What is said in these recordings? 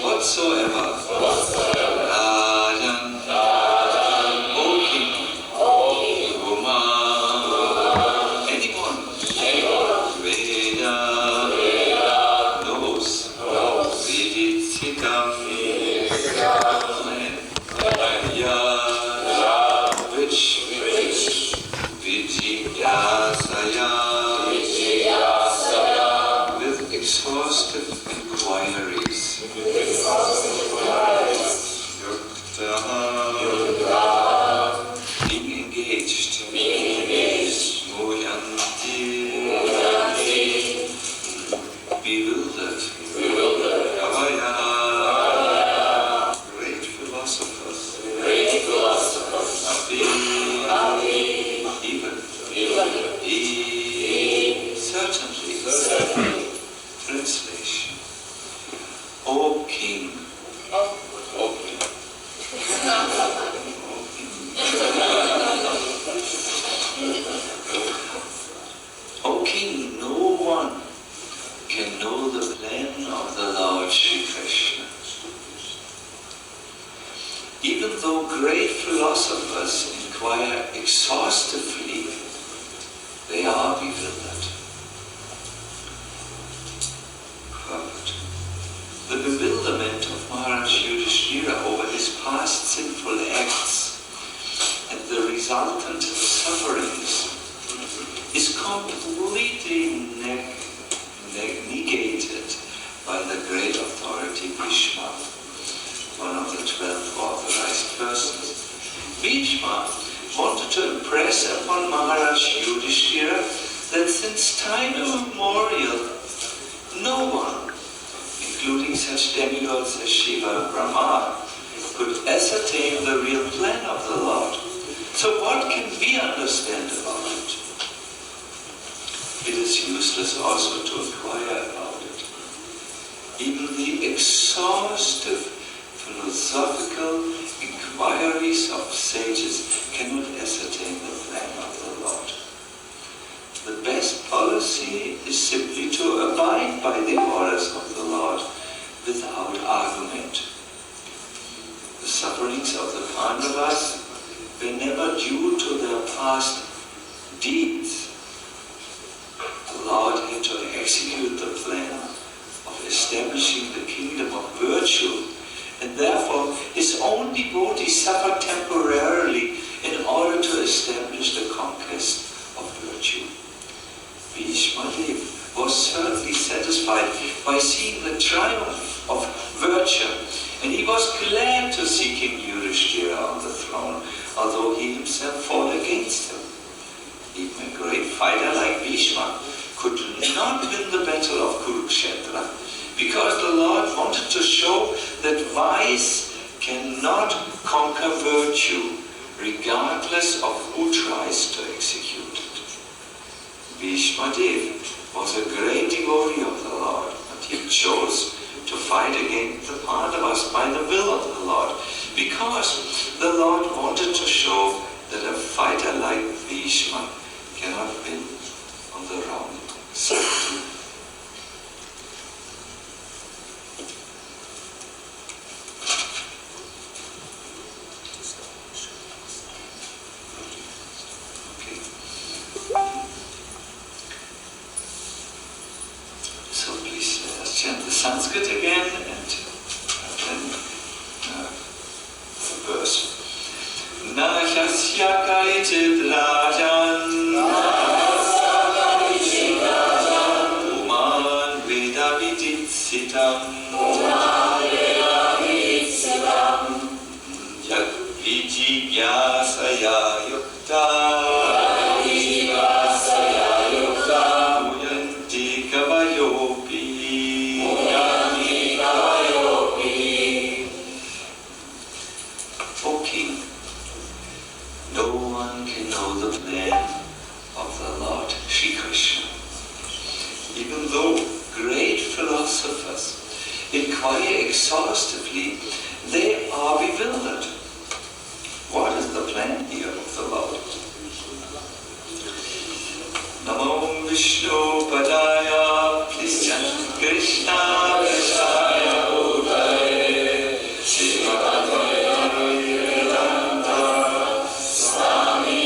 whatsoever, Rajan, O King, Woman, anyone, Veda, knows, Viditsitam, which, Vijayasaya, with exhaustive inquiries, being engaged, Moyanti, bewildered, Kavaya, great philosophers, Api, even, certainly, translation, O King, O King, no one can know the plan of the Lord Shri Krishna. Even though great philosophers inquire exhaustively, they are bewildered. The bewilderment of Maharaj Yudhishthira over his past sinful acts and the resultant sufferings is completely negated by the great authority Bhishma, one of the 12 authorized persons. Bhishma wanted to impress upon Maharaj Yudhishthira that since time immemorial, no one, including such demigods as Shiva and Brahma, could ascertain the real plan of the Lord. So what can we understand about it? It is useless also to inquire about it. Even the exhaustive philosophical inquiries of sages cannot ascertain the plan of the Lord. The best policy is simply to abide by the orders of the Lord without argument. The sufferings of the Pandavas were never due to their past deeds. The Lord had to execute the plan of establishing the kingdom of virtue, and therefore his own devotees suffered temporarily in order to establish the conquest of virtue. Bhishma was certainly satisfied by seeing the triumph of virtue, and he was glad to see King Yudhishthira on the throne, although he himself fought against him. Even a great fighter like Bhishma could not win the battle of Kurukshetra, because the Lord wanted to show that vice cannot conquer virtue, regardless of who tries to execute it. Bhishma was a great devotee of the Lord, but he chose to fight against the Pandavas by the will of the Lord, because the Lord wanted to show that a fighter like Bhishma cannot win on the wrong side. Sanskrit again, and then the verse. Na yasya kaichit rajan uman veda viditsitam yad vijigyasaya yukta muyanti kavayopi. O King, no one can know the plan of the Lord Shri Krishna. Even though great philosophers inquire exhaustively, they are bewildered. What is the plan here of the Lord? Namo Vishnu Padaya, please chant. Krsna ksetra Swami.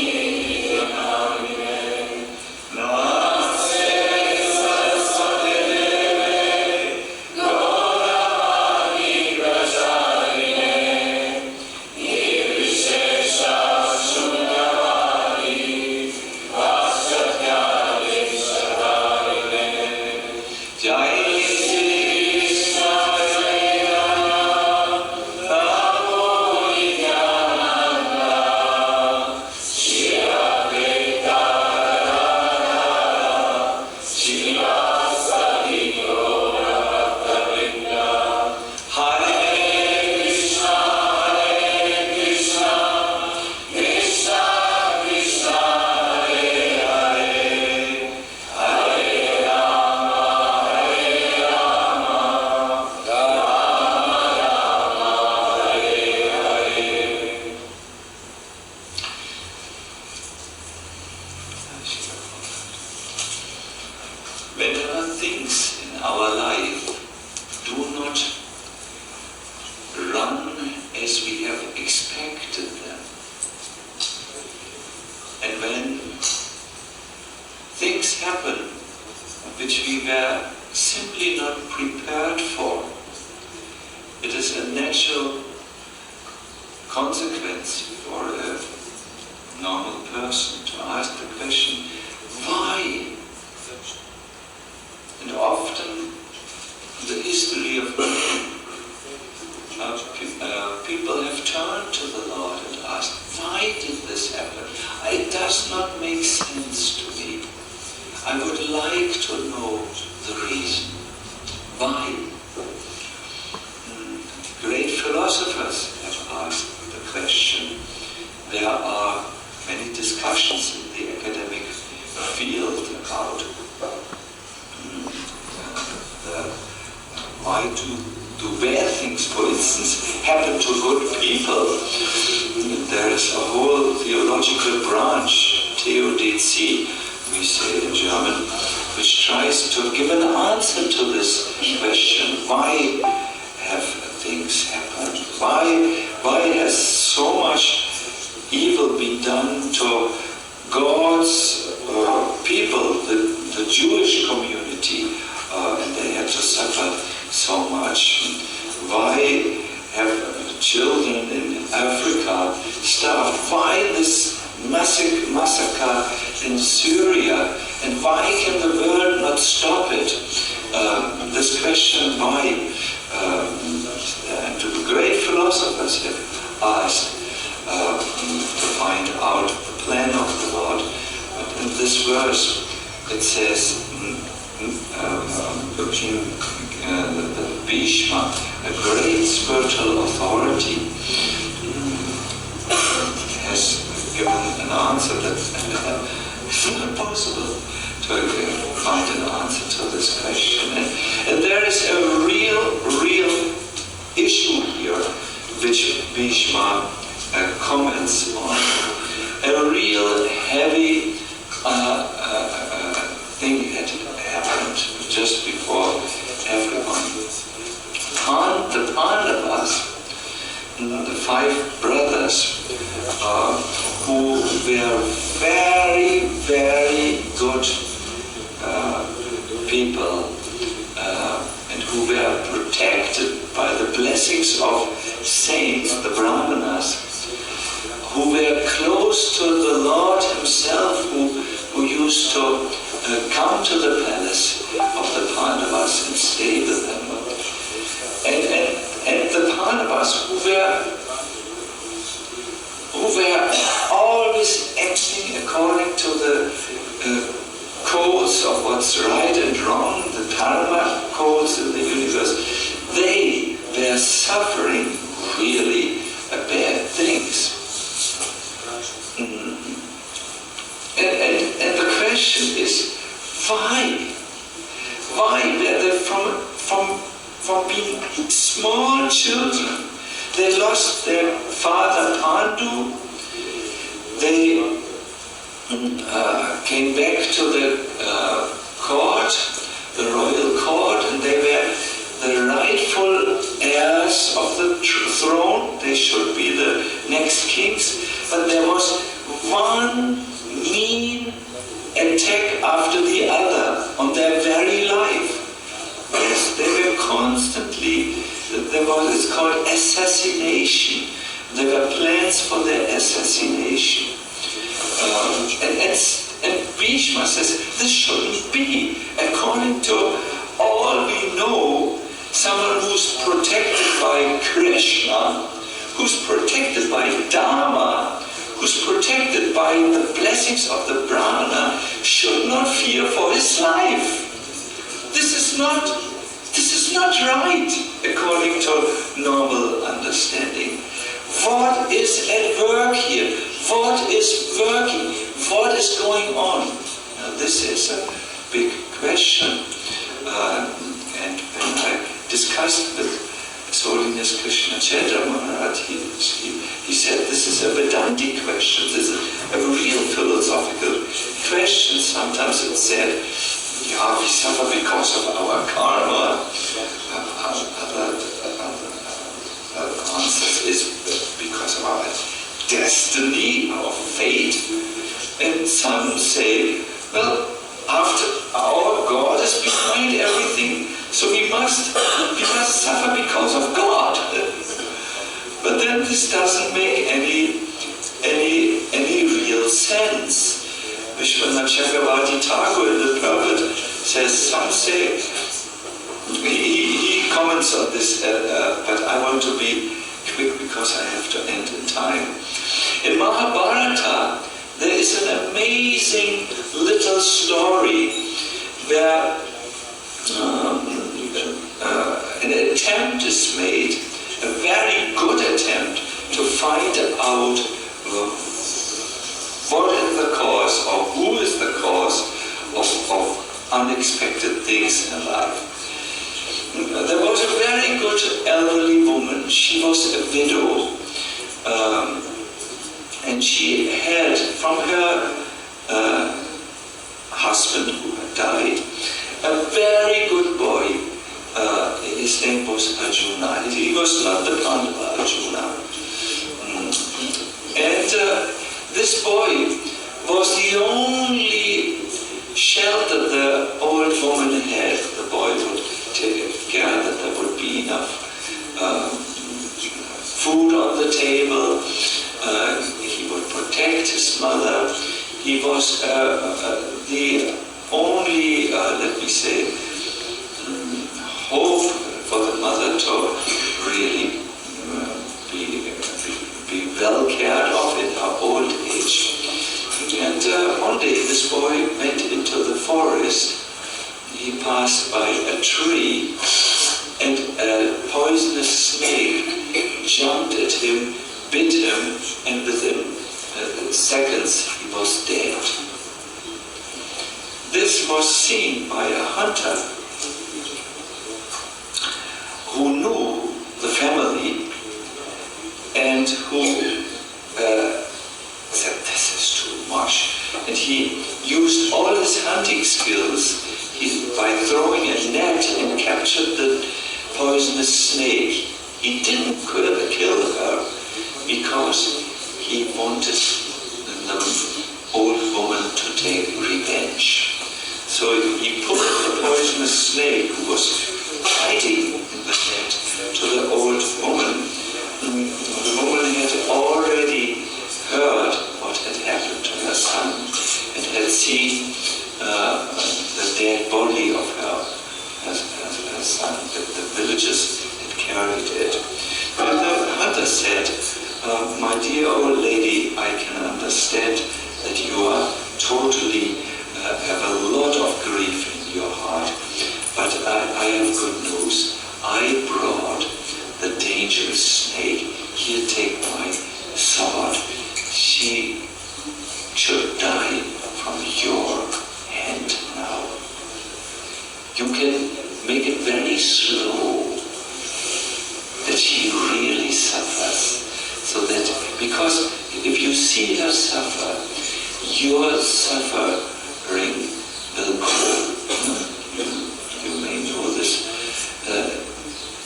Whenever things in our life do not run as we have expected them, and when things happen which we were simply not prepared for, it is a natural consequence for a normal person to ask the question, why? And often in the history of people have turned to the Lord and asked, why did this happen? It does not make sense to me. I would like to know the reason. Why? Great philosophers have asked the question. There are many discussions in the academic field about why do bad things, for instance, happen to good people. There is a whole theological branch, Theodicy, we say in German, which tries to give an answer to this question. Why have things happened? Why has so much evil been done to God's people, the Jewish community, and they had to suffer so much? Why have children in Africa starved? Why this massacre in Syria? And why can the world not stop it? This question, why? And great philosophers have asked to find out the plan of the Lord. But in this verse it says, the Bhishma, a great spiritual authority, has given an answer that it's not possible to find an answer to this question. And there is a real issue here which Bhishma comments on. A real heavy thing had happened just before everyone. The Pandavas, the 5 brothers, who were very, very good people, and who were protected by the blessings of saints, the Brahmanas, who were close to the Lord himself, who used to come to the palace of the Pandavas and stay with them. And the Pandavas who were always acting according to the codes of what's right and wrong, the Dharma codes in the universe, they were suffering really bad things. And the question is, why? Why were they from being small children? They lost their father Pandu. They came back to the court, the royal court, and was called assassination. There were plans for their assassination. And Bhishma says, this shouldn't be. According to all we know, someone who's protected by Krishna, who's protected by Dharma, who's protected by the blessings of the Brahmana, should not fear for his life. This is not right, according to normal understanding. What is at work here? What is working? What is going on? Now, this is a big question. And when I discussed with His Holiness Krsna ksetra Swami, he said this is a Vedantic question. This is a real philosophical question. Sometimes it's said, yeah, we suffer because of our karma. Other answers is because of our destiny, our fate. And some say, well, after our God is behind everything, so we must suffer because of God. But then this doesn't make any real sense. Vishwanath Chakravarti Thakur in the Prabhupada says, some say, he comments on this, but I want to be quick because I have to end in time. In Mahabharata, there is an amazing little story where an attempt is made, a very good attempt, to find out what is the cause or who is the cause of unexpected things in life. There was a very good elderly woman. She was a widow, and she had, from her husband who had died, a very good boy. His name was Arjuna. He was not the Pandava Arjuna. And this boy was the only shelter the old woman had. The boy would take care that there would be enough food on the table. He would protect his mother. He was the only, let me say, hope for the mother to really be well cared of in her old age. And one day this boy went into the forest. He passed by a tree, and a poisonous snake jumped at him, bit him, and within seconds he was dead. This was seen by a hunter who knew the family and who said, this is too much. And he used all his hunting skills. By throwing a net and captured the poisonous snake. He didn't kill her because he wanted the old woman to take revenge. So he put the poisonous snake, who was hiding in the net, to the old woman. The woman had already heard what had happened to her son and had seen the dead body of her son. The villagers had carried it. And the hunter said, my dear old lady, I can understand that you are totally, have a lot of grief in your heart, but I have good news. I brought the dangerous snake. Here, take my sword. She should die from your hand now. You can make it very slow that she really suffers, so that, because if you see her suffer, your suffering will go. You may know this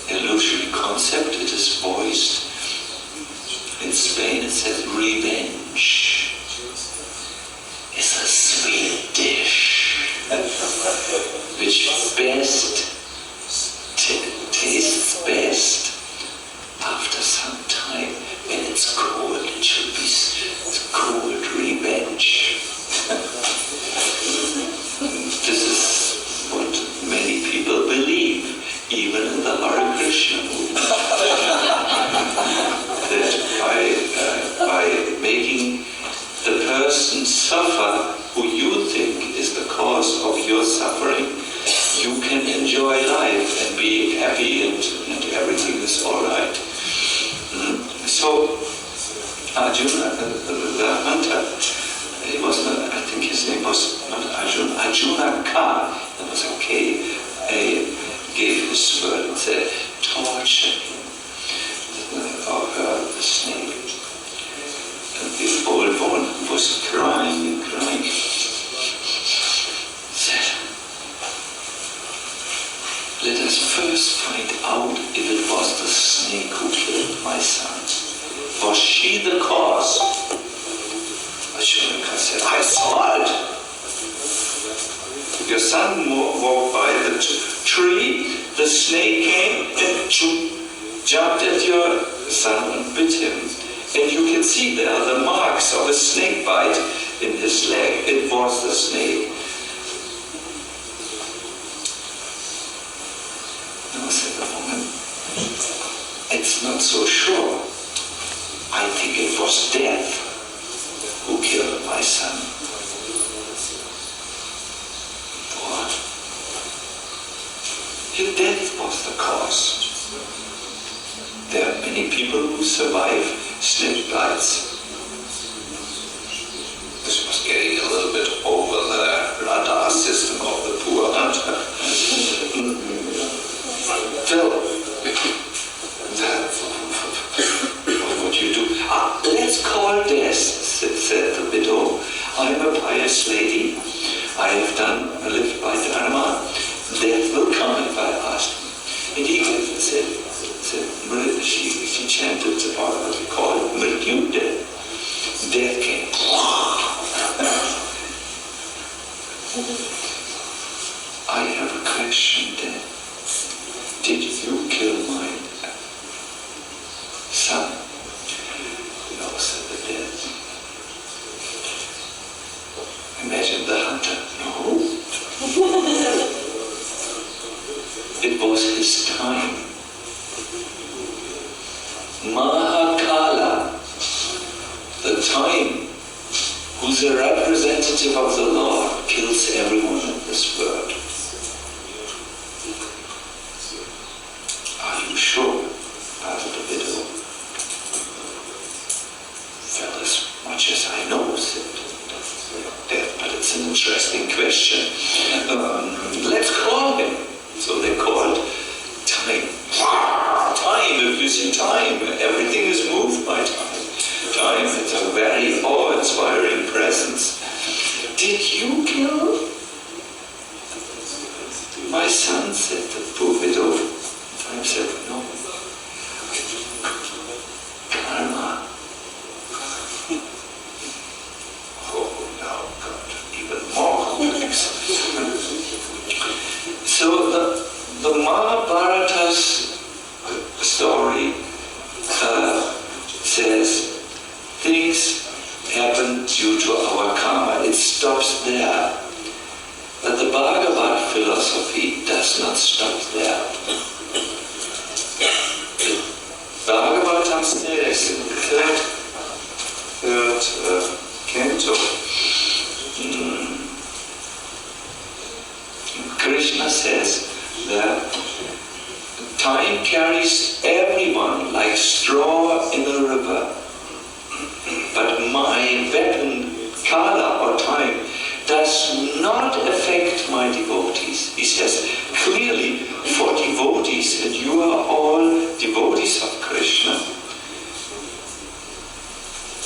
illusory concept. It is voiced in Spain. It says revenge is a sweet dish which tastes best be happy and everything is all right. So Arjuna, the hunter, he was not, I think his name was not Arjuna, Arjuna Ka, there was a K, gave his word and said, torture him, or the snake. And the old woman was crying and crying. Said, let us first find out if it was the snake who killed my son. Was she the cause? Arjuna said, I saw it. Your son walked by the tree, the snake came and jumped at your son and bit him. And you can see there the marks of a snake bite in his leg. It was the snake. No, said the woman, it's not so sure. I think it was death who killed my son. What? Your death was the cause. There are many people who survive snake bites. This was getting a little bit over the radar system of the poor hunter. Phil, what would you do? Let's call death, said the widow. I'm a pious lady. I have lived by Dharma. Death will come if I ask. And he said, she chanted what we call Mrityu, death. Death came. I have a question then. Did you kill my son? No, said the death. Imagine the hunter. No. It was his time. Mahakala, the time, who's a representative of the Lord, kills everyone in this world. Are you sure? asked the widow. Well, as much as I know, said Death, but it's an interesting question. Let's call him. So they called time. Time, if you see time, everything is moved by time. Time, it's a very awe-inspiring presence. Did you kill my son? Said the poor widow. Time said, no. Karma. Oh, now got even more complex. So the Mahabharata's story says things happen due to our karma. It stops there. But the Bhagavad philosophy does not stop there. The Bhagavatam says in the third canto, Krishna says that time carries everyone like straw in a river. But my weapon, Kala or time, does not affect my devotees. He says clearly, for devotees, and you are all devotees of Krishna,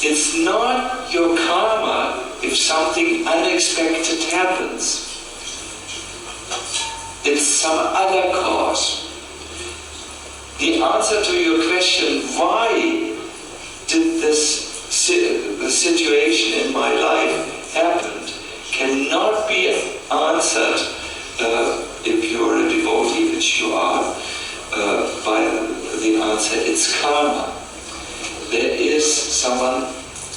it's not your karma if something unexpected happens. It's some other cause. The answer to your question, why did the situation in my life happen, cannot be answered if you're a devotee, which you are, by the answer, it's karma. There is someone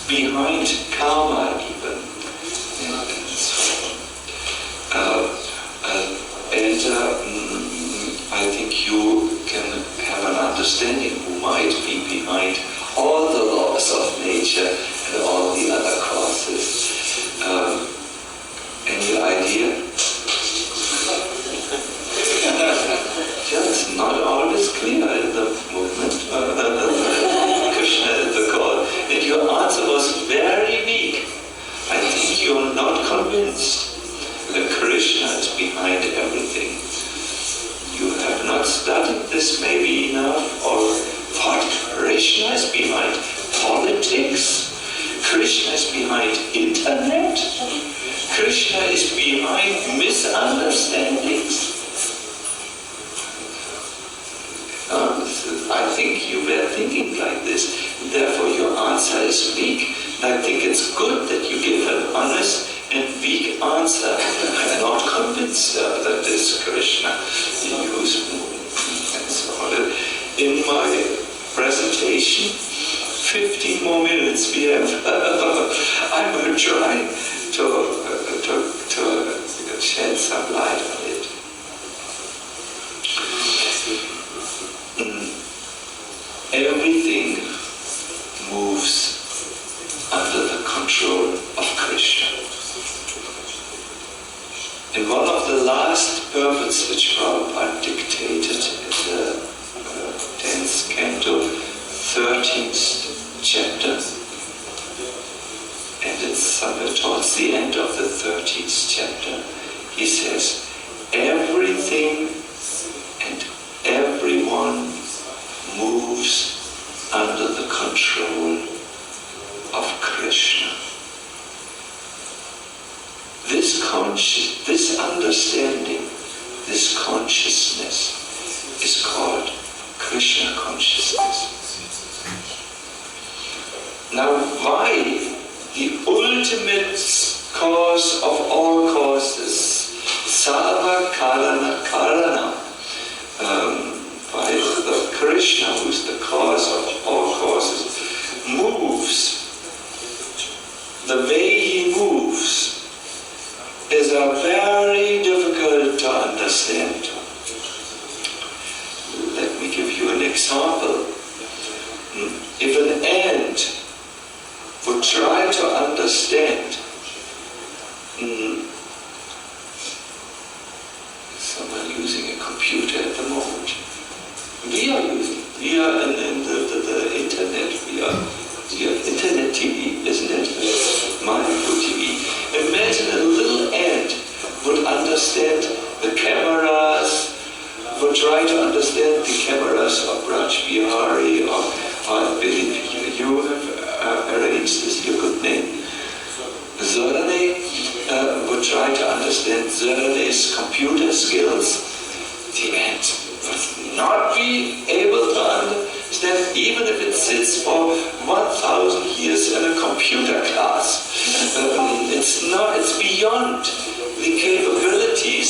behind karma even. I think you can have an understanding who might be behind all the laws of nature and all the other causes. Any idea? Just this may be enough, or what? Krishna is behind politics? Krishna is behind internet? Krishna is behind misunderstandings? I think you were thinking like this, therefore your answer is weak. I think it's good that you give an honest and weak answer. I'm not convinced that this Krishna used and so on. In my presentation, 15 more minutes we have. I'm going to try to shed some light on it. Everything moves under the control of Krishna. In one of the last purports which Prabhupada dictated in the 10th canto, 13th chapter, and it's somewhere towards the end of the 13th chapter, he says, everything and everyone moves under the control of Krishna. This understanding, this consciousness is called Krishna consciousness. Now, why the ultimate cause of all causes, Sarva Karana Karana, why the Krishna, who is the cause of all causes, moves the way he moves, is very difficult to understand. Let me give you an example. If an ant would try to understand, someone using a computer at the moment. We are in the internet, we are internet TV, isn't it? Mindful TV. Imagine a little ant would understand the cameras, would try to understand the cameras of Raj Bihari, or I believe you have arranged this, your good name. Zorane would try to understand Zorane's computer skills. The ant would not be able to understand, even if it sits for 1,000 years in a computer class. It's beyond the capabilities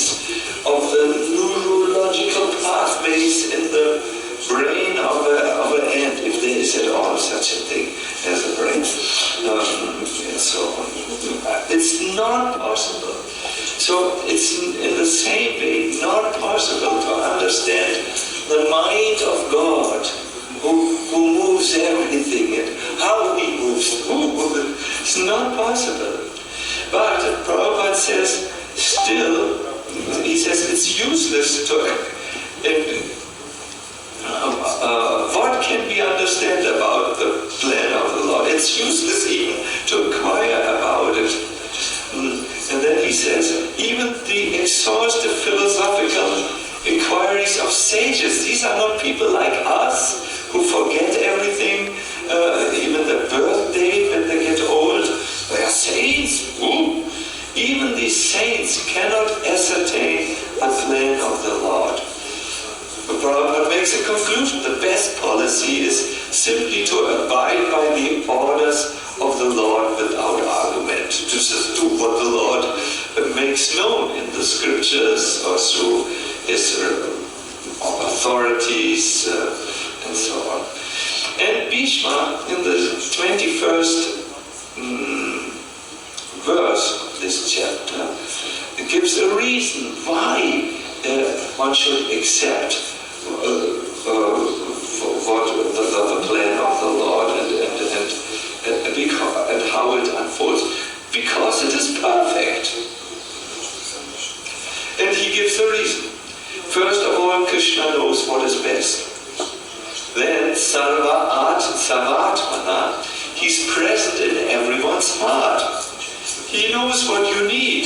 of the neurological pathways in the brain of an ant, if there is at all such a thing as a brain, and so on. It's not possible. So it's in the same way not possible to understand the mind of God, who moves everything and how he moves. It's not possible. But Prabhupada says, still, he says it's useless to what can we understand about the plan of the Lord? It's useless even to inquire about it. And then he says, even the exhaustive philosophical inquiries of sages, these are not people like us who forget everything, even the birth date when they get old. They are saints. Ooh. Even these saints cannot ascertain the plan of the Lord. The Prabhupada makes a conclusion. The best policy is simply to abide by the orders of the Lord without argument. To just do what the Lord makes known in the scriptures or through his authorities and so on. And Bhishma, in the 21st verse of this chapter, gives a reason why one should accept the plan of the Lord and how it unfolds, because it is perfect. And he gives a reason. First of all, Krishna knows what is best. Then Sarva Savatmana, he's present in everyone's heart. He knows what you need.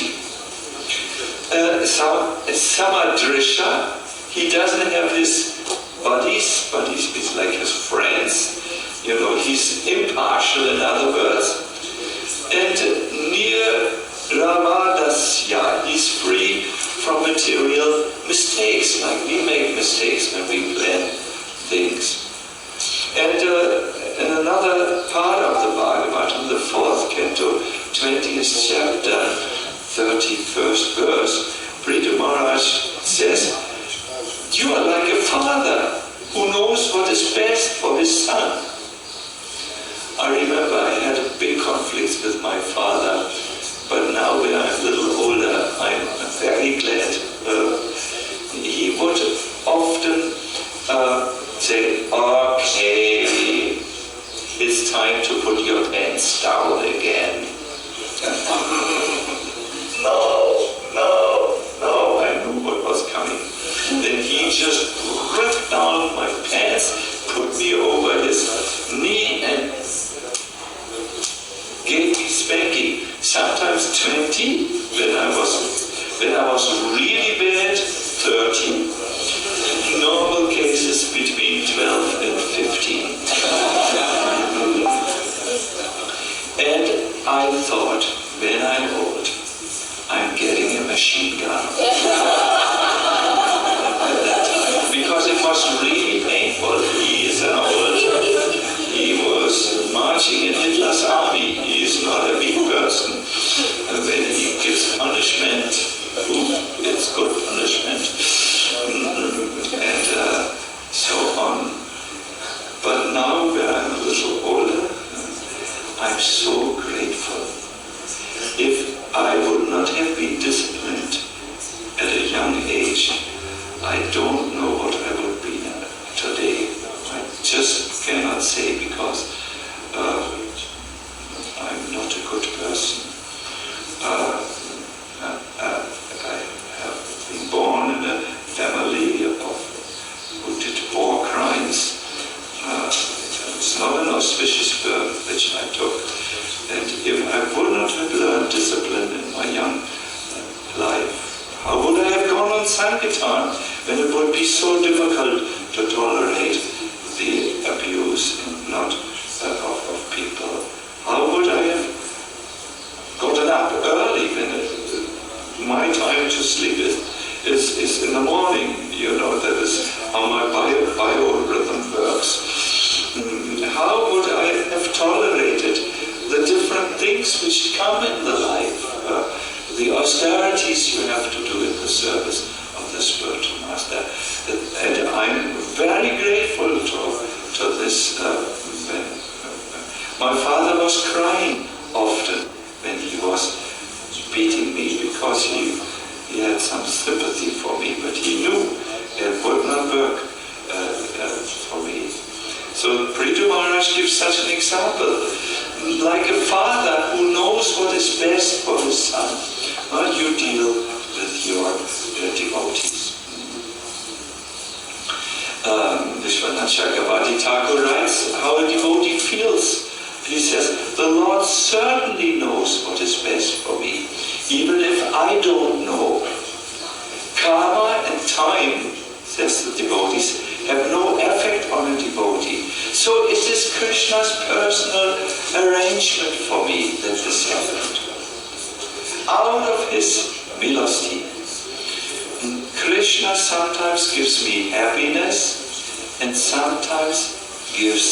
Samadrisha, he doesn't have his buddies means like his friends. You know, he's impartial, in other words. And near Ramadasya, he's free from material mistakes, like we make mistakes when we plan things. And in another part of the Bhagavatam, the 4th canto, 20th chapter, 31st verse, Prithu Maharaj says, "You are like a father who knows what is best for his son." I remember I had a big conflict with my father, but now when I'm a little older, I'm very glad. He would often say, "Okay, it's time to put your pants down again." No, I knew what was coming. Then he just ripped down my pants, put me over his knee and gave me spanking. Sometimes 20, when I was really bad, 30. Normal cases between 12 and 15. And I thought, when I'm old, I'm getting a machine gun. Because it was really painful. He is an old. He was marching in Hitler's army. He is not a big person. And when he gives punishment, it's good punishment. And so on. But now, when I'm a little older, I'm so grateful. If I would not have been disciplined at a young age, I don't know what I would be today. I just cannot say, because I'm not a good person. I have been born in a family who did war crimes. It's not an auspicious birth which I took. And if I would not have learned discipline in my young life, how would I have gone on Sankirtan when it would be so difficult to tolerate the abuse and not of people? How would I have gotten up early when my time to sleep is in the morning? You know, that is how my biorhythm works. How would I have tolerated the different things which come in the life? The austerities you have to do in the service of the spiritual master. And I'm very grateful to this. My father was crying often when he was beating me, because he had some sympathy for me, but he knew it would not work for me. So Prithu Maharaj gives such an example. Like a father who knows what is best for his son, you deal with your devotees. Vishwanath Chakravarti Thakur writes how a devotee feels. He says, "The Lord certainly knows what is best for me, even if I don't know. Karma and time," says the devotees, "have no effect on a devotee. So it is Krishna's personal arrangement for me that this happened. Out of his milosty, Krishna sometimes gives me happiness and sometimes gives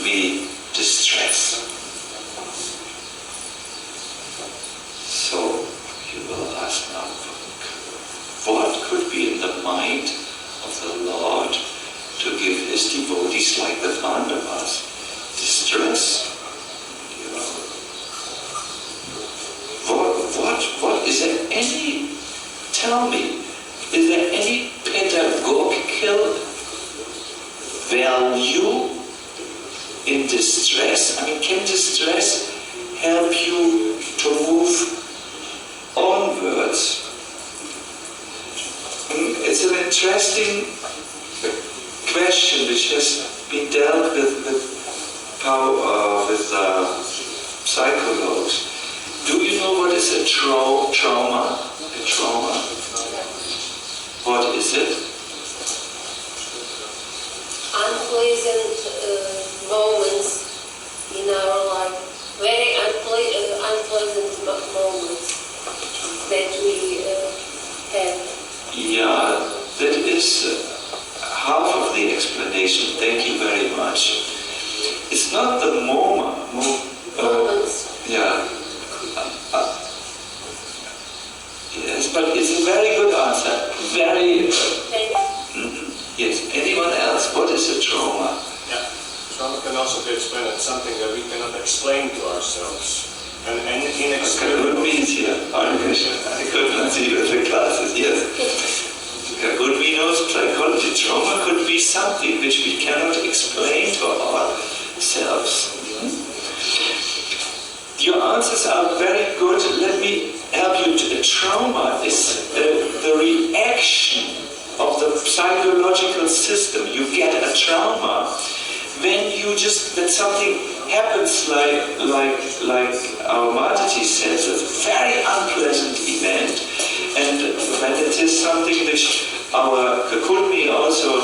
me distress." So you will ask now, what could be in the mind of the Lord to give his devotees like the Pandavas distress? You know, what is there any? Tell me, is there any pedagogical value in distress? I mean, can distress help you to move onwards? It's an interesting question which has been dealt with psychologists. Do you know what is a trauma? A trauma? What is it? unpleasant moments in our life, very unpleasant moments that we have. Yeah, that is half of the explanation. Thank you very much. It's not the moments. Yeah. Yes, but it's a very good answer. Very. Yes. Anyone else? What is a trauma? Yeah. Trauma can also be explained as something that we cannot explain to ourselves. And Good means here. I could not see with the classes. Yes. Good we know psychology. Trauma could be something which we cannot explain to ourselves. Your answers are very good. Let me help you. Trauma is the reaction of the psychological system. You get a trauma when when something happens like our Mataji says, a very unpleasant event, and when it is something which our Kakunmi also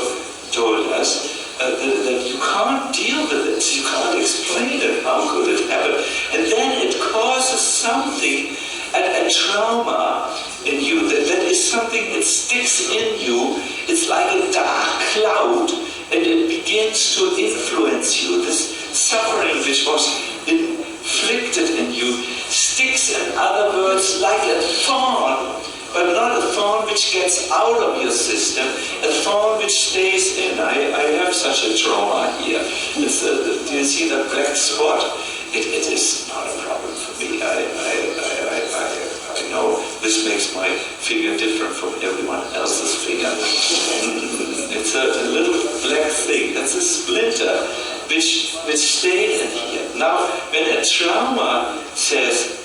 told us, that you can't deal with it, you can't explain it, how could it happen? And then it causes something, a trauma in you, that is something that sticks in you. It's like a dark cloud, and it begins to influence you. This suffering which was inflicted in you sticks, in other words, like a thorn, but not a thorn which gets out of your system, a thorn which stays in. I have such a trauma here. Do you see the black spot? It is not a problem for me. I know this makes my finger different from everyone else's finger. It's a little black thing. That's a splinter which stayed in here. Now, when a trauma says,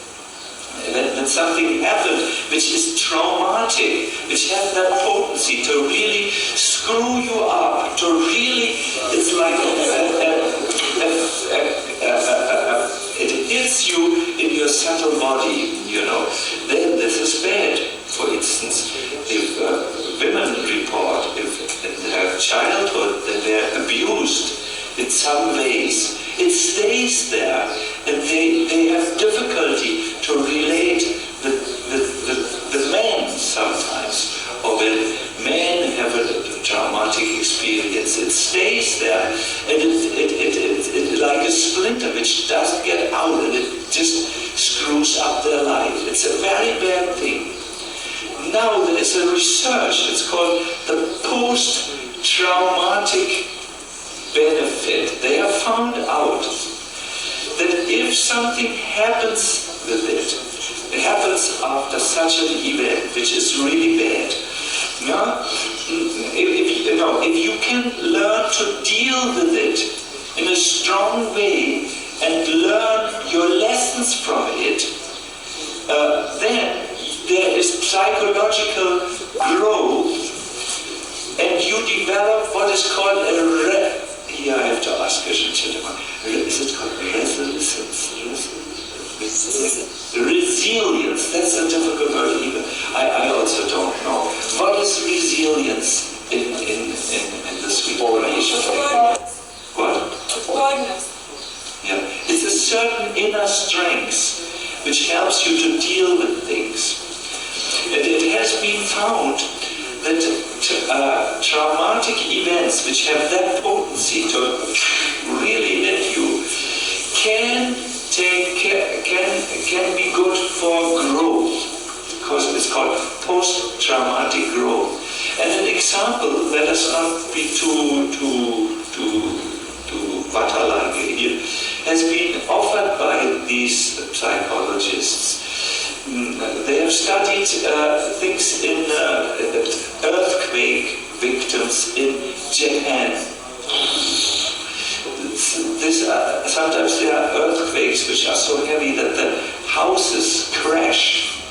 when something happened which is traumatic, which has that potency to really screw you up, to really, it's like it hits you in your subtle body, you know, then this is bad. For instance, if women report if in their childhood that they're abused in some ways, it stays there, and they have difficulty to relate with men sometimes, or when men have a traumatic experience, it stays there, and it like a splinter which doesn't get out, and it just screws up their life. It's a very bad thing. Now there is a research, it's called the post-traumatic benefit. They have found out that if something happens with it happens after such an event, which is really bad. If you can learn to deal with it in a strong way and learn your lessons from it, then there is psychological growth, and you develop what is called here I have to ask Krishna, is it called resilience? Resilience, that's a difficult word even. I also don't know. What is resilience in the Sweet Creation? What? Yeah. It's a certain inner strength which helps you to deal with things. And it has been found that traumatic events which have that potency to really hit you can be good for growth, because it's called post-traumatic growth. And an example, let us not be too Vatalage here, has been offered by these psychologists. They have studied things in earthquake victims in Japan. Sometimes there are earthquakes which are so heavy that the houses crash.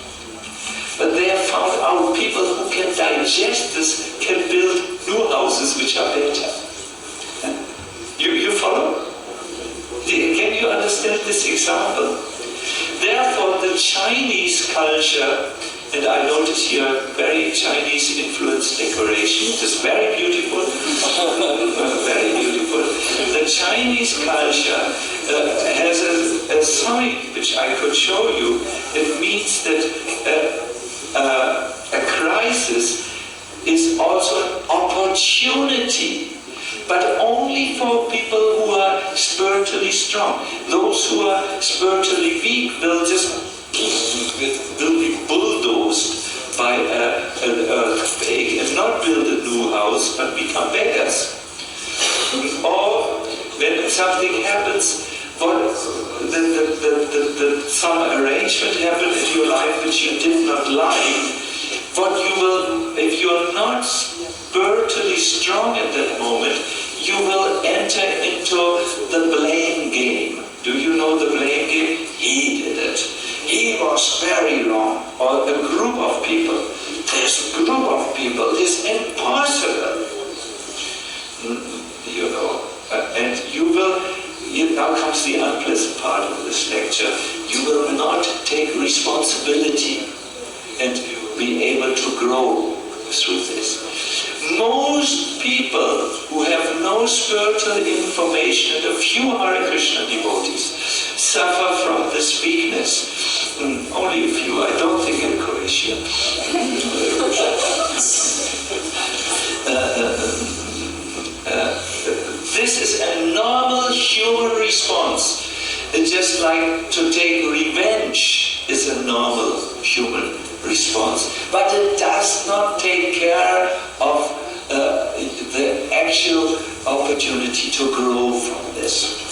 But they have found out people who can digest this can build new houses which are better. You follow? Can you understand this example? Therefore, the Chinese culture, and I notice here very Chinese influenced decoration, it is very beautiful, very beautiful. Chinese culture has a sign which I could show you. It means that a crisis is also an opportunity, but only for people who are spiritually strong. Those who are spiritually weak will be bulldozed by an earthquake and not build a new house, but become beggars. Or when something happens, some arrangement happened in your life which you did not like, if you are not spiritually strong at that moment, you will enter into the blame game. Do you know the blame game? He did it. He was very wrong. Or a group of people. This group of people is impossible. You know, and now comes the unpleasant part of this lecture. You will not take responsibility and be able to grow through this. Most people who have no spiritual information, and a few Hare Krishna devotees, suffer from this weakness. Only a few, I don't think in Croatia. This is a normal human response. It's just like to take revenge is a normal human response. But it does not take care of the actual opportunity to grow from this.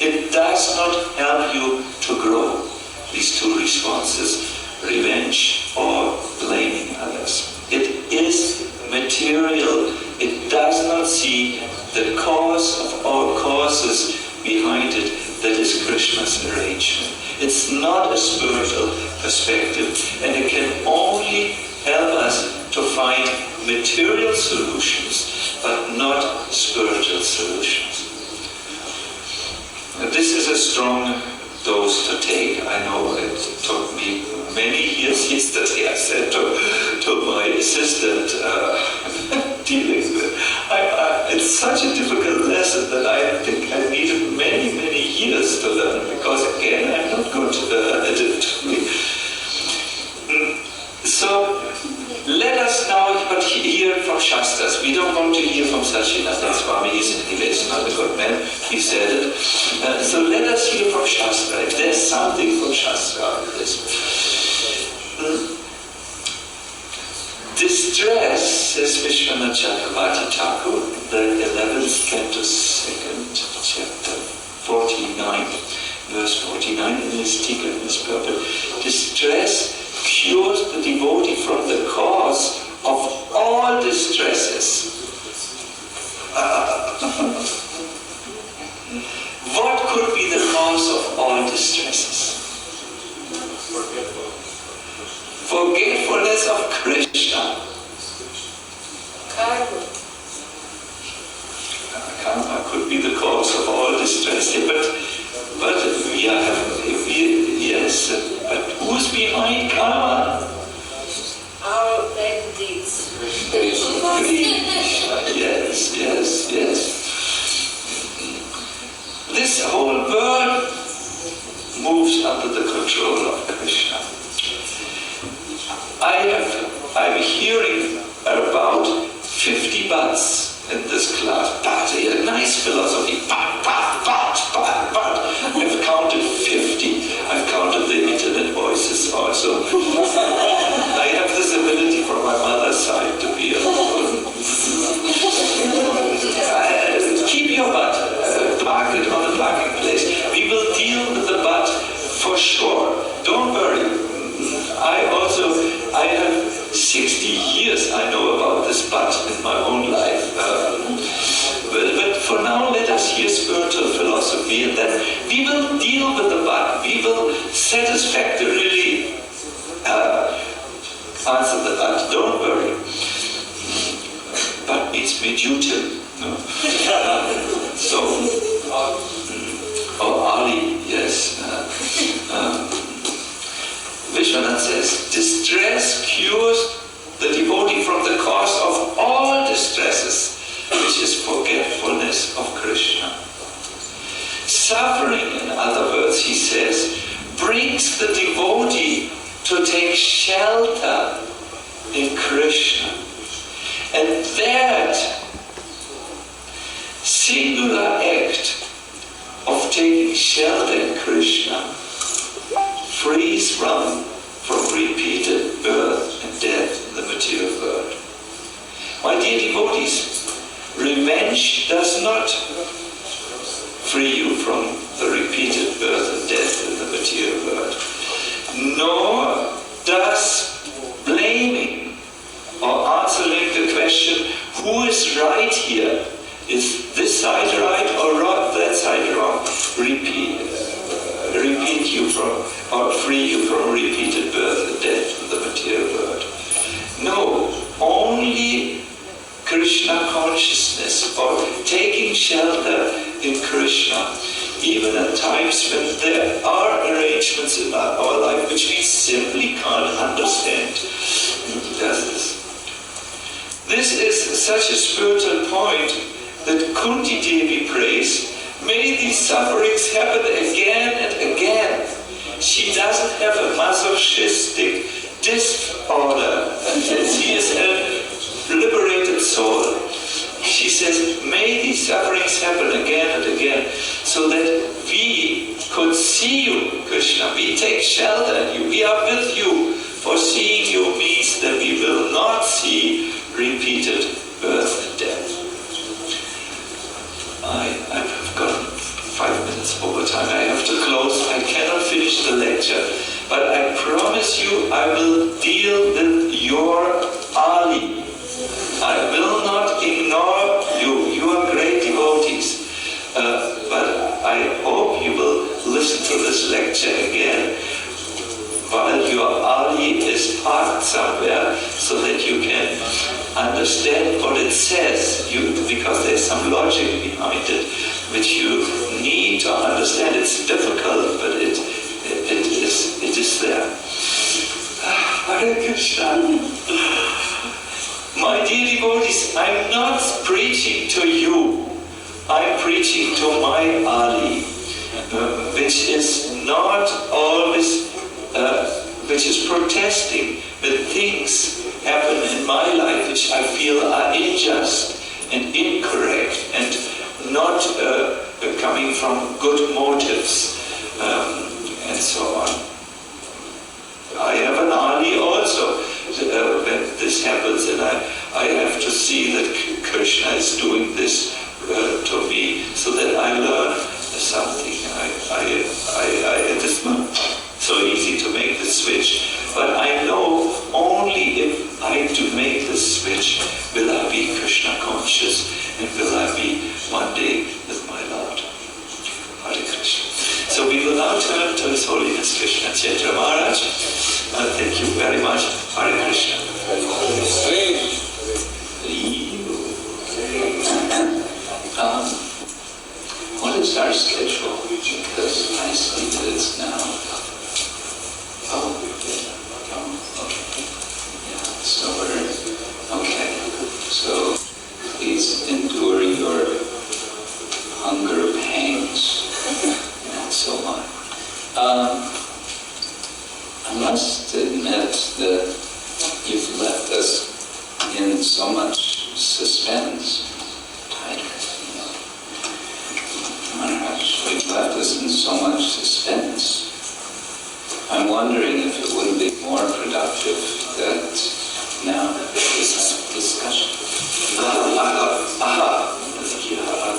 It does not help you to grow, these two responses, revenge or blaming others. It is material. It does not see the cause of all causes behind it, that is Krishna's arrangement. It's not a spiritual perspective, and it can only help us to find material solutions, but not spiritual solutions. This is a strong dose to take. I know it took me many years. Yesterday I said to my assistant dealing with, it's such a difficult lesson that I think I needed many, many years to learn, because again, I'm not good at it. So let us now hear from Shastras. We don't want to hear from Sacinandana Swami. He's not a good man. He said it. So let us hear from Shastra. If there's something from Shastra on this. Distress, says Vishwanath Chakravarti Thakur, the 11th canto, 2nd chapter, 49, verse 49 in his Tika, in his purport. Distress cures the devotee from the cause of all distresses. What could be the cause of all distresses? Forgetfulness of Krishna. Karma. Karma could be the cause of all distress. But who's behind karma? Our bad deeds. Yes. This whole world moves under the control of Krishna. I'm hearing about 50 buts in this class. But a nice philosophy. But. I've counted 50. I've counted the internet voices also. I have this ability from my mother's side to be keep your butt. Park it on the parking place. We will deal with the butt for sure. Don't worry. I have 60 years I know about this butt in my own life. But for now, let us hear spiritual philosophy, and then we will deal with the butt. We will satisfactorily answer the butt. Don't worry. Butt means medutil. No? Ali, yes. Vishwanath says, distress cures the devotee from the cause of all distresses, which is forgetfulness of Suffering, in other words, he says, brings the devotee to take shelter in Krishna. And that singular act of taking shelter in Krishna frees one from repeated birth and death in the material world. My dear devotees, revenge does not free you from the repeated birth and death in the material world, nor does blaming or answering the question, who is right here? Is this side right or that side wrong? Repeat you from, or free you from repeated birth and death in the material world. No, only Krishna consciousness, or taking shelter in Krishna, even at times when there are arrangements in our life which we simply can't understand, does this. This is such a spiritual point that Kunti Devi prays, may these sufferings happen again and again. She doesn't have a masochistic disorder. She is a liberated soul. She says, may these sufferings happen again and again, so that we could see you, Krishna. We take shelter in you. We are with you. For seeing you means that we will not see repeated birth and death. I've gone 5 minutes over time. I have to close. I cannot finish the lecture. But I promise you I will deal with your Ali. I will not ignore you. You are great devotees. But I hope you will listen to this lecture again while your Ali is parked somewhere, so that you can understand what it says, because there's some logic behind it which you need to understand. It's difficult, but it is there. Hare Krishna. My dear devotees, I'm not preaching to you. I'm preaching to my Ali, which is not always, which is protesting that things happen in my life which I feel are unjust and incorrect and not coming from good motives, and so on. I have an Ali also when this happens, and I have to see that Krishna is doing this to me, so that I learn something. It is not so easy to make the switch, but I know only if I do make the switch will I be Krishna conscious, and will I be one day with my Lord. Hare Krishna. So we will now turn to His Holiness Krsna ksetra Maharaj. Thank you very much. Hare Krishna. What is our schedule? Because I see that it's now. Okay. Yeah, so okay. So please endure your hunger pangs and so on. I must admit that you've left us in so much suspense. You've left us in so much suspense. I'm wondering if it wouldn't be more productive that now this discussion.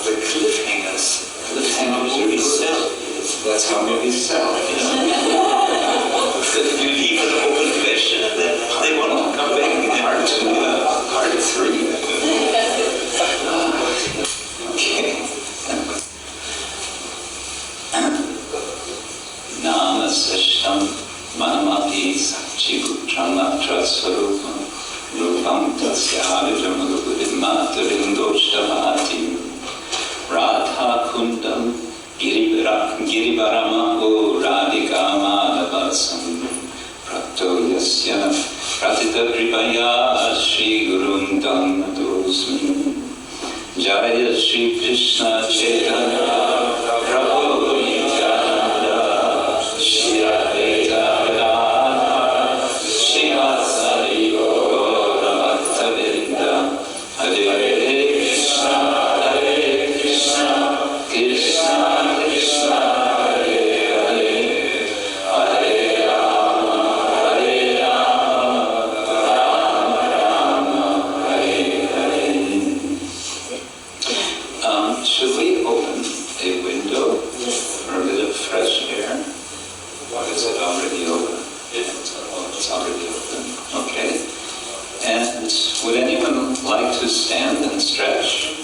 The cliffhangers. Cliffhangers are reset. That's how we sell. If you leave an open question, and then they want to come back in part 3. Okay. Nama sashtam manamati sakchiputram atrasvarupam rupam tasyavidramadupudimatarindoshtamati radha kundam giribaramaho radhikamadavasam prakto yasya pratita kripaya shri gurum dhammadosmi Jaya Shri Krishna Chaitanya Prabhu and then stretch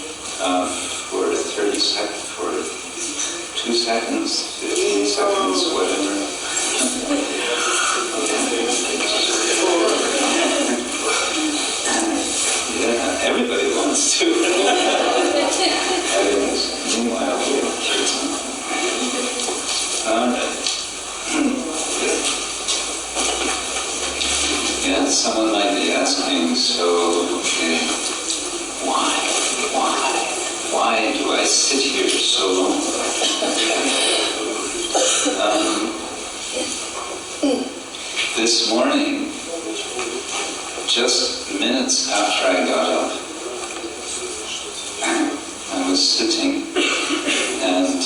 for 30 seconds, for 2 seconds, 15 seconds, whatever. Yeah, everybody wants to. Meanwhile, yeah, someone might be asking, so, okay, why do I sit here so long? This morning, just minutes after I got up, I was sitting and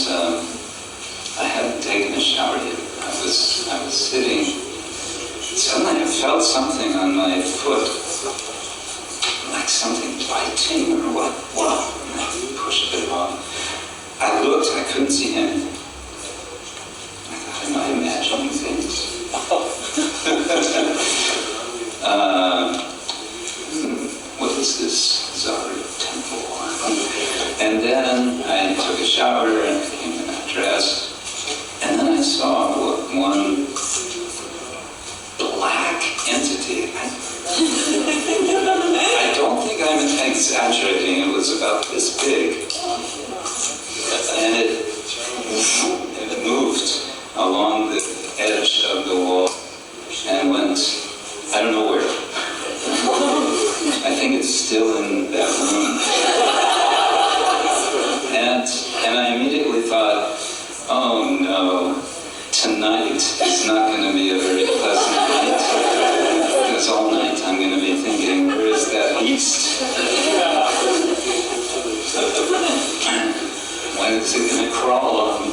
I hadn't taken a shower yet. I was sitting. Suddenly I felt something on my foot, like something biting or what? And I pushed it off. I looked, I couldn't see anything. I thought, am I imagining things? What is this Zagreb temple? And then I took a shower and came dressed, and then I saw one black entity. I don't think I'm exaggerating. It was about this big, and it moved along the edge of the wall and went, I don't know where. I think it's still in that room. And I immediately thought, oh no, tonight is not going to be a very pleasant night. Because all night I'm going to be thinking, where is that beast? When is it going to crawl on me?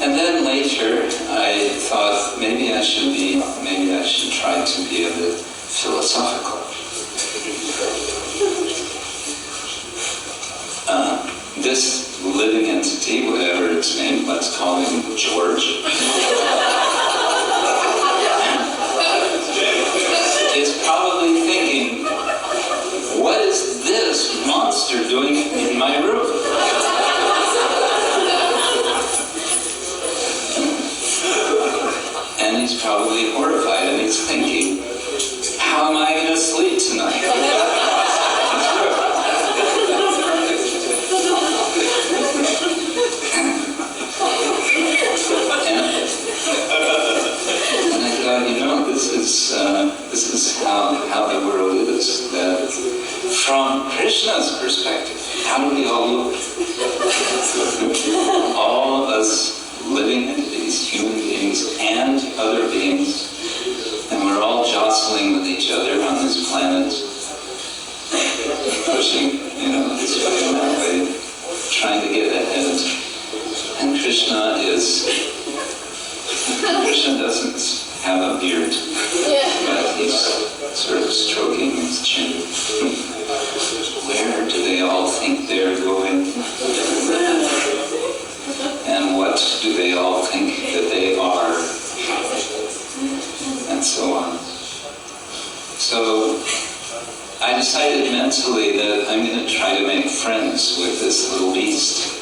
And then later I thought maybe I should try to be a bit philosophical. This living entity, whatever its name, let's call him George, is probably thinking, what is this monster doing in my room? And he's probably horrified, and he's thinking, how am I going to sleep tonight? And I thought, this is how the world is. That from Krishna's perspective, how do we all look? All of us living entities, human beings and other beings, and we're all jostling with each other on this planet, pushing, this way and that way, trying to get ahead. And Krishna doesn't have a beard, but he's sort of stroking his chin. Where do they all think they're going? And what do they all think that they are? And so on. So I decided mentally that I'm going to try to make friends with this little beast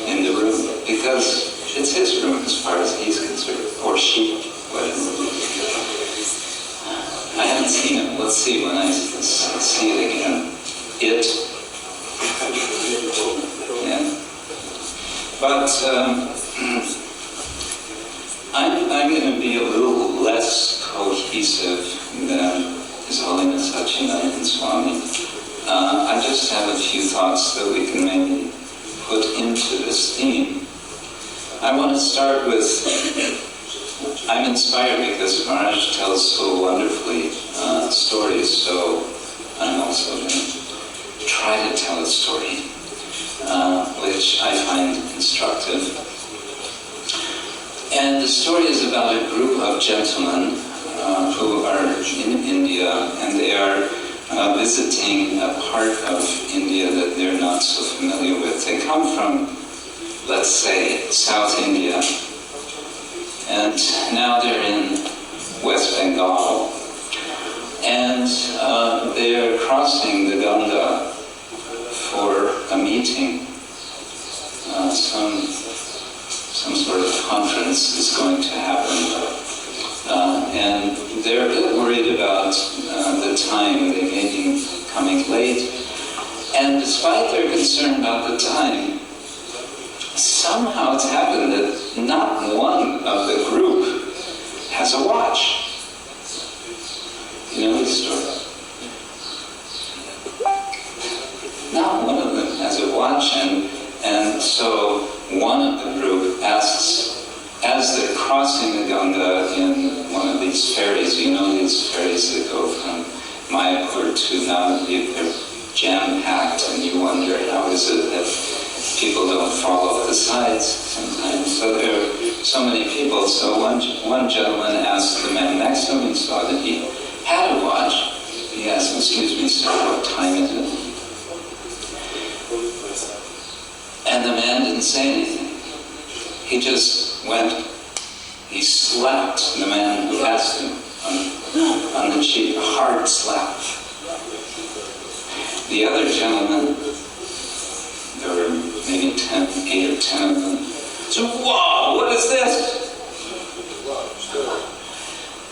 in the room, because it's his room as far as he's concerned, or she, whatever. I haven't seen him. Let's see when I see it again. It. Yeah. But I'm going to be a little less cohesive than His Holiness Sacinandana Swami. I just have a few thoughts that we can maybe put into this theme. I want to start with, I'm inspired because Maharaj tells so wonderfully stories, so I'm also going to try to tell a story, which I find instructive. And the story is about a group of gentlemen who are in India, and they are visiting a part of India that they're not so familiar with. They come from, let's say, South India, and now they're in West Bengal. they are crossing the Ganga for a meeting. Some sort of conference is going to happen. And they're a bit worried about the time. They may be coming late. And despite their concern about the time, somehow it's happened that not one of the group has a watch. You know the story? Not one of them has a watch, and so one of the group asks, as they're crossing the Ganga in one of these ferries, you know these ferries that go from Mayapur to Navadvip, they're jam-packed, and you wonder how is it that people don't fall off the sides sometimes. So there are so many people. So one gentleman asked the man next to him, he saw that he had a watch. He asked, "Excuse me, sir, what time is it?" And the man didn't say anything. He just went, he slapped the man who asked him on the cheek, a hard slap. The other gentleman, there were maybe 8 or 10 of them, said, "Whoa, what is this?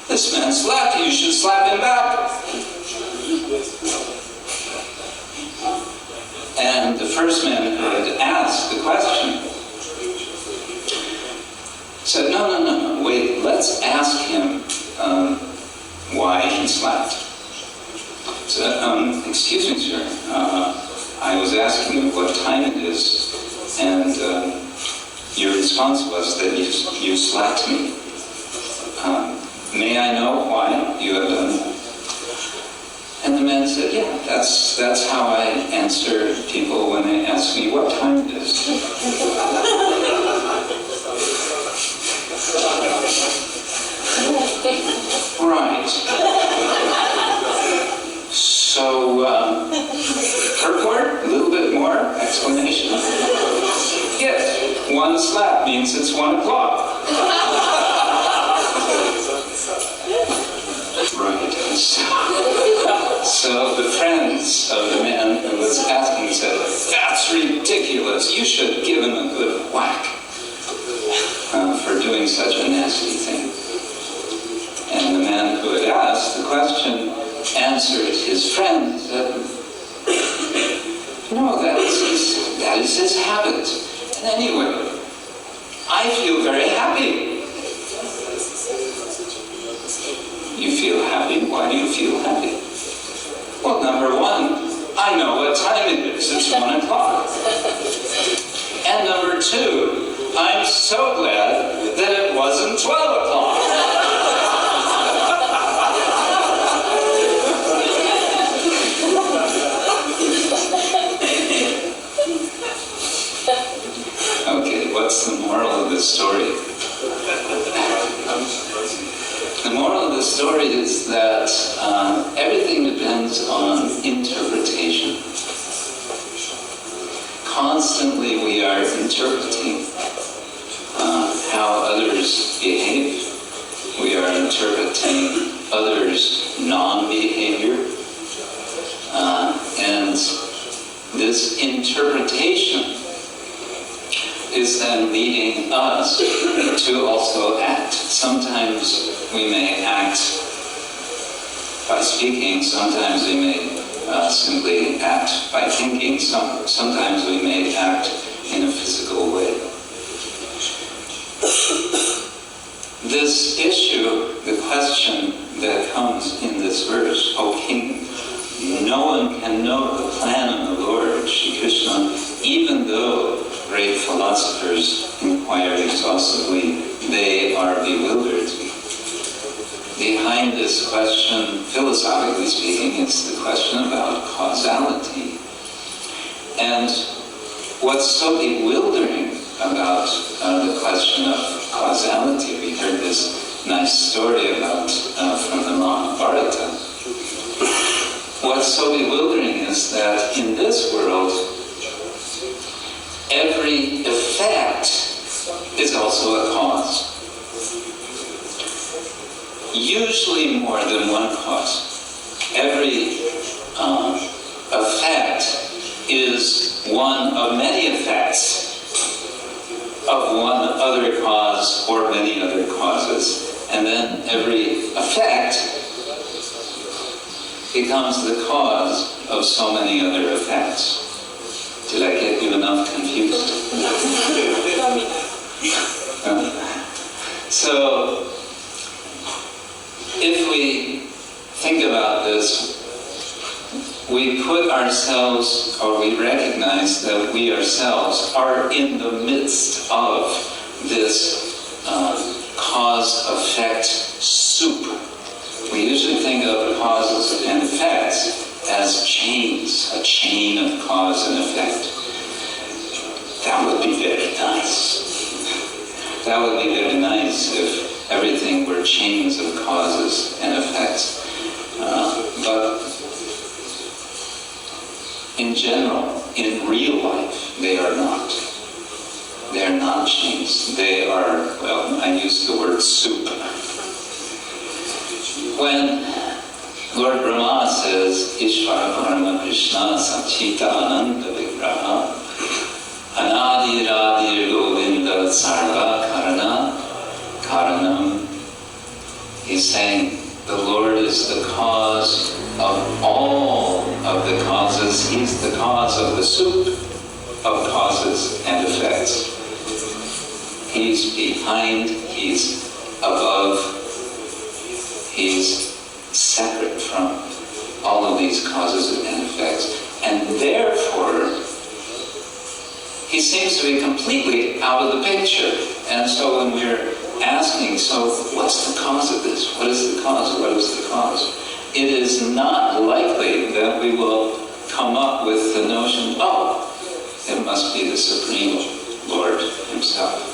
This man slapped you, you should slap him back." And the first man who had asked the question said, no, wait, let's ask him why he slapped. So, "Excuse me, sir, I was asking you what time it is, and your response was that you slapped me. May I know why you have done that?" And the man said, "Yeah, that's how I answer people when they ask me what time it is." Right. So, purport, a little bit more explanation. Yes, one slap means it's 1 o'clock. Right. So the friends of the man who was asking said, "That's ridiculous. You should give him a good whack for doing such a nasty thing." And the man who had asked the question answered his friend, said, "No, that is his habit. And anyway, I feel very happy." "You feel happy? Why do you feel happy?" "Well, number one, I know what time it is. It's 1 o'clock. And number two, I'm so glad that it wasn't 12 o'clock. Okay, what's the moral of this story? The moral of the story is that everything depends on interpretation. Constantly we are interpreting how others behave. We are interpreting others' non-behavior. And this interpretation is then leading us to also act. Sometimes we may act by speaking, sometimes we may simply act by thinking, sometimes we may act in a physical way. This issue, the question that comes in this verse, "O King, no one can know the plan of the Lord, Shri Krishna, even though great philosophers inquire exhaustively, they are bewildered." Behind this question, philosophically speaking, is the question about causality. And what's so bewildering about the question of causality, we heard this nice story about from the Mahabharata. What's so bewildering is that in this world, every effect is also a cause. Usually more than one cause. Every one of many effects of one other cause or many other causes. And then every effect becomes the cause of so many other effects. Did I get you enough confused? So, if we think about this, we put ourselves, or we recognize that we ourselves are in the midst of this cause-effect soup. We usually think of causes and effects as chains, a chain of cause and effect. That would be very nice. That would be very nice if everything were chains of causes and effects. But in general, in real life, they are not. They are not chains. They are, well, I use the word soup. When Lord Brahma says, Ishvara Parama Krsna Sacinandana Swami Anadi Radhi Govinda Sarva Karanam, he's saying the Lord is the cause of all of the causes. He's the cause of the soup of causes and effects. He's behind, he's above, he's separate from all of these causes and effects. And therefore, he seems to be completely out of the picture. And so when we're asking, so what's the cause of this? What is the cause? What is the cause? It is not likely that we will come up with the notion, oh, it must be the Supreme Lord Himself.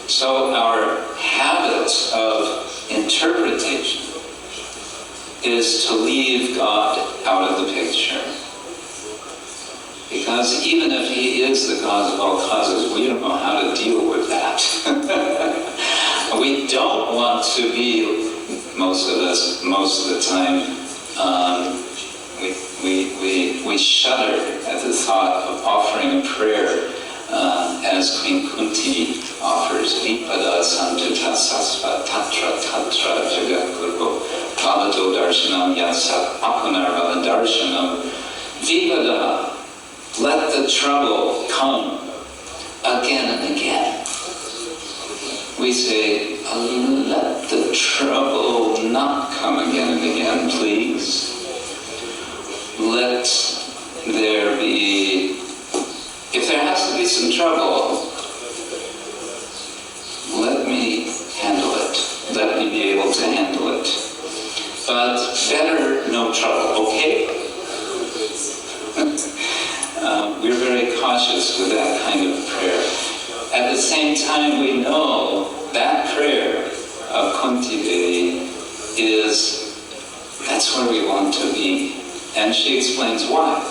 So our habit of interpretation is to leave God out of the picture. Because even if He is the cause of all causes, we don't know how to deal with that. We don't want to be, most of us, most of the time, we shudder at the thought of offering a prayer as Queen Kunti offers, Vipada Santuta Sasva Tatra Tatra Jagakuru Bhavado Darshanam Yasat Apunarva Darshanam Vipada. Let the trouble come again and again. We say, let the trouble not come again and again, please. Let there be, if there has to be some trouble, let me handle it. Let me be able to handle it. But better no trouble, okay? We're very cautious with that kind of prayer. At the same time, we know that prayer of Kunti Devi that's where we want to be. And she explains why.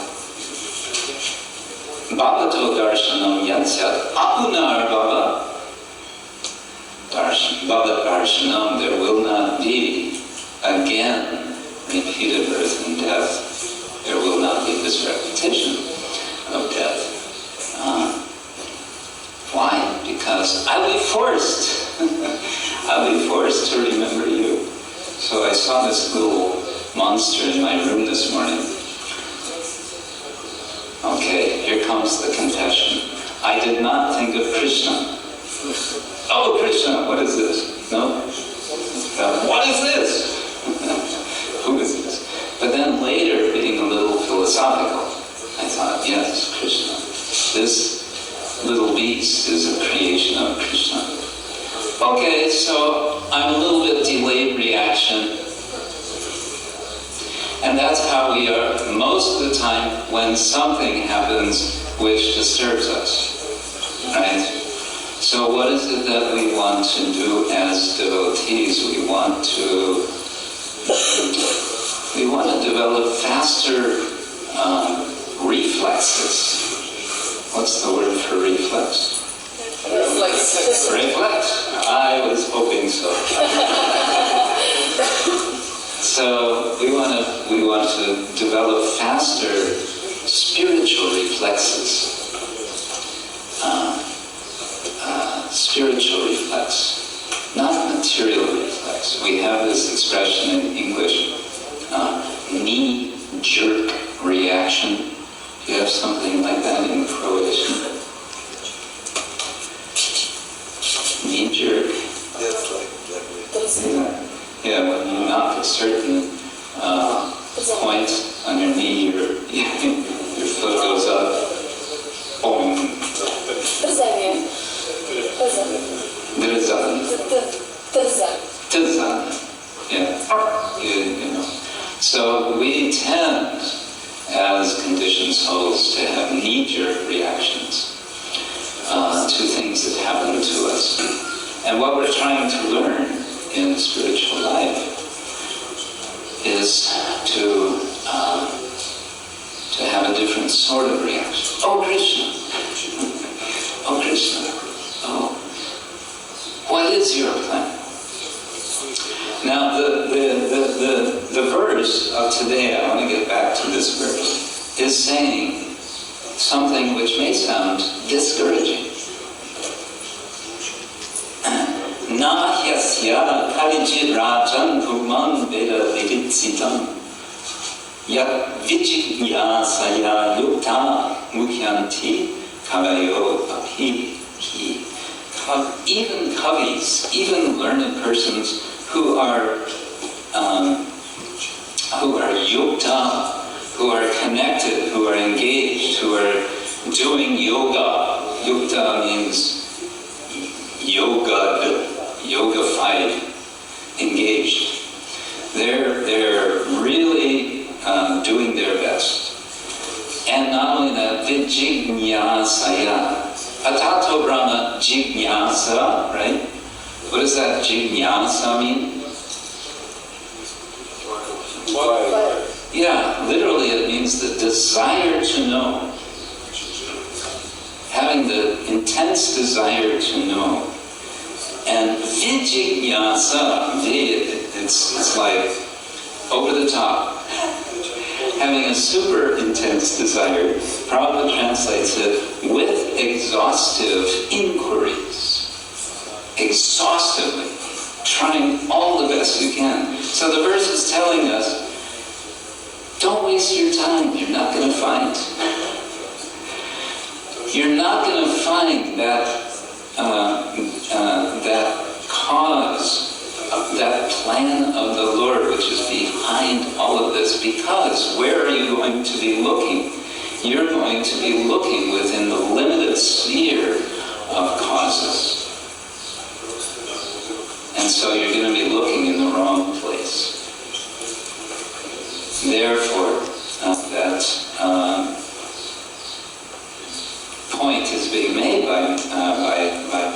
Bhavato darshanam yansyat apunar bhava. Bhava darshanam, there will not be again repeated birth and death. There will not be this repetition of death. Why? Because I'll be forced. I'll be forced to remember you. So I saw this little monster in my room this morning. Okay, here comes the confession. I did not think of Krishna. Oh, Krishna, what is this? No? What is this? Who is this? But then later, being a little philosophical, I thought, yes, Krishna. This little beast is a creation of Krishna. Okay, so I'm a little bit delayed reaction. And that's how we are most of the time when something happens which disturbs us, right? So what is it that we want to do as devotees? We want to develop faster reflexes. What's the word for reflex? Reflex. I was hoping so. So we want to develop faster spiritual reflexes. Spiritual reflex, not material reflex. We have this expression in English, knee-jerk reaction. Do you have something like that in Croatian? Knee-jerk? Yeah, when you knock a certain point on your knee, your foot goes up. Boom. Trzan. Yeah. You know. So we tend, as conditioned souls, to have knee-jerk reactions to things that happen to us. And what we're trying to learn in spiritual life is to have a different sort of reaction. Oh, Krishna. Oh, Krishna. Oh, what is your plan? Now, the verse of today, I want to get back to this verse, is saying something which may sound discouraging. Na hyasya karijit rajan bhugman veda viditsitam yat vijñāsaya yukta mukhyanti kavayo abhi. Even kavis, even learned persons who are yukta, who are connected, who are engaged, who are doing yoga. Yukta means yoga-fied, engaged. They're really doing their best. And not only that, vijñāsaya. Atato Brahma jignyasa, right? What does that jignyasa mean? Why? Yeah, literally it means the desire to know. Having the intense desire to know. And vijñāsa, it's like over the top. Having a super intense desire, Prabhupada translates it with exhaustive inquiries. Exhaustively, trying all the best you can. So the verse is telling us, don't waste your time, you're not going to find. You're not going to find that cause, that plan of the Lord which is behind all of this, because where are you going to be looking? You're going to be looking within the limited sphere of causes. And so you're going to be looking in the wrong place. Therefore, that point is being made by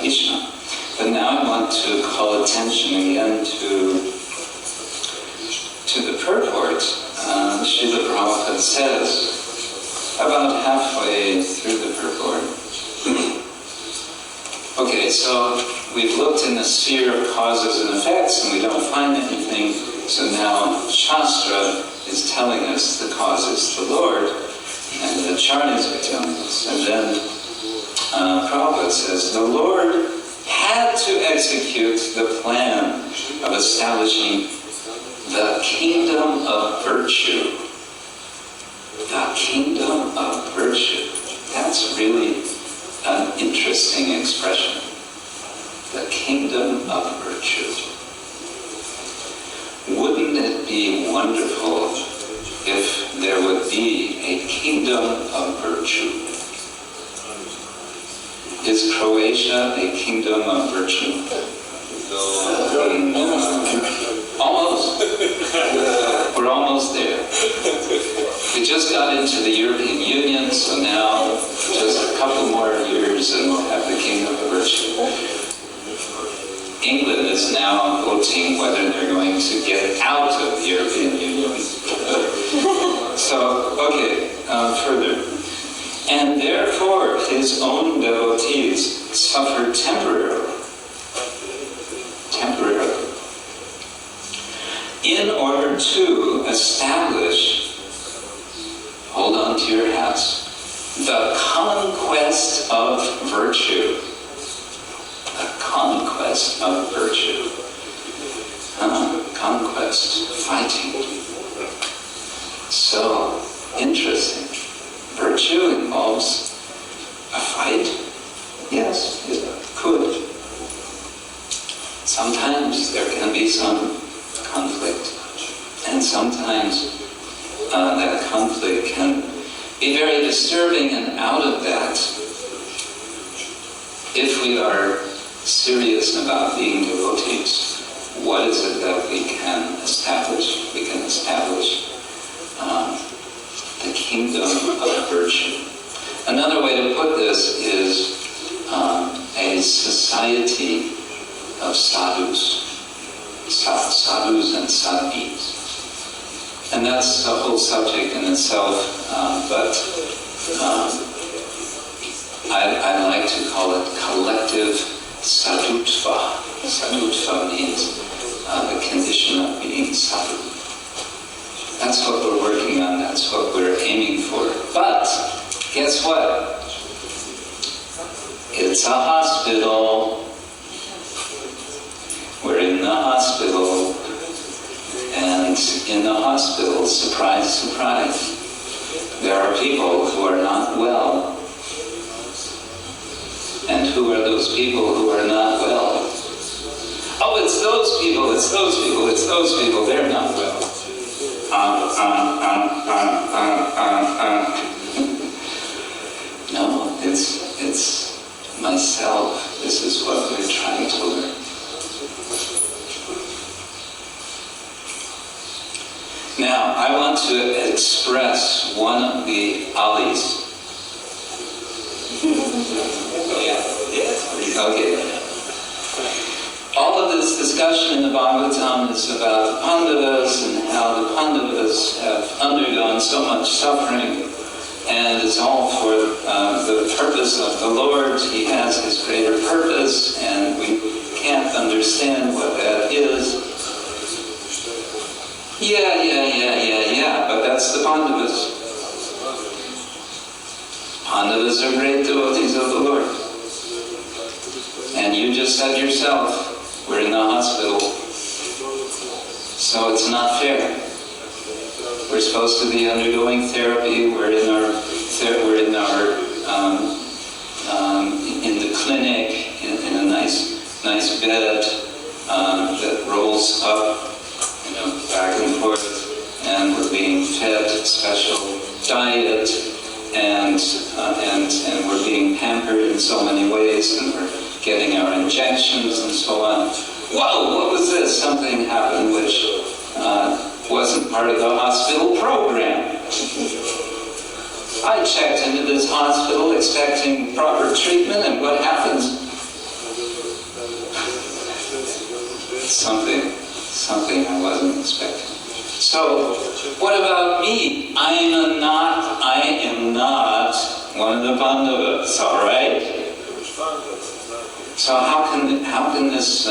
Krishna. But now I want to call attention again to the purport. Srila Prabhupada says, about halfway through the purport. Okay, so we've looked in the sphere of causes and effects and we don't find anything. So now Shastra is telling us the cause is the Lord, and the Acharyas are telling us. And then Prabhupada says, the Lord had to execute the plan of establishing the kingdom of virtue. The kingdom of virtue. That's really an interesting expression. The kingdom of virtue. Wouldn't it be wonderful if there would be a kingdom of virtue? Is Croatia a kingdom of virtue? Almost. We're almost there. We just got into the European Union, so now just a couple more years and we'll have the kingdom of virtue. England is now voting whether they're going to get out of the European Union. So, okay, further. And therefore, his own devotees suffer temporarily. In order to establish hold on to your hats. The conquest of virtue. The conquest of virtue. Conquest, fighting. So, interesting. Virtue involves a fight? Yes, it could. Sometimes there can be some conflict. And sometimes that conflict can be very disturbing, and out of that, if we are serious about being devotees, what is it that we can establish? We can establish the kingdom of virtue. Another way to put this is a society of sadhus. Sadhus and sadhis. And that's a whole subject in itself, but I like to call it collective sadhutva. Sadhutva means the condition of being sadhu. That's what we're working on, that's what we're aiming for. But, guess what? It's a hospital. We're in the hospital. And in the hospital, surprise, surprise, there are people who are not well. And who are those people who are not well? Oh, it's those people, it's those people, it's those people, they're not well. No, it's myself. This is what we're trying to learn. Now, I want to express one of the alis. Okay. All of this discussion in the Bhagavatam is about the Pandavas and how the Pandavas have undergone so much suffering, and it's all for the purpose of the Lord. He has His greater purpose, and we can't understand what that is. Yeah, but that's the Pandavas. Pandavas are great devotees of the Lord. And you just said yourself, we're in the hospital. So it's not fair. We're supposed to be undergoing therapy. We're in the clinic in a nice bed that rolls up, back and forth, and we're being fed special diet, and we're being pampered in so many ways, and we're getting our injections and so on. Whoa, what was this? Something happened which wasn't part of the hospital program. I checked into this hospital expecting proper treatment, and what happens? Something I wasn't expecting. So, what about me? I am not one of the Pandavas, all right? So how can this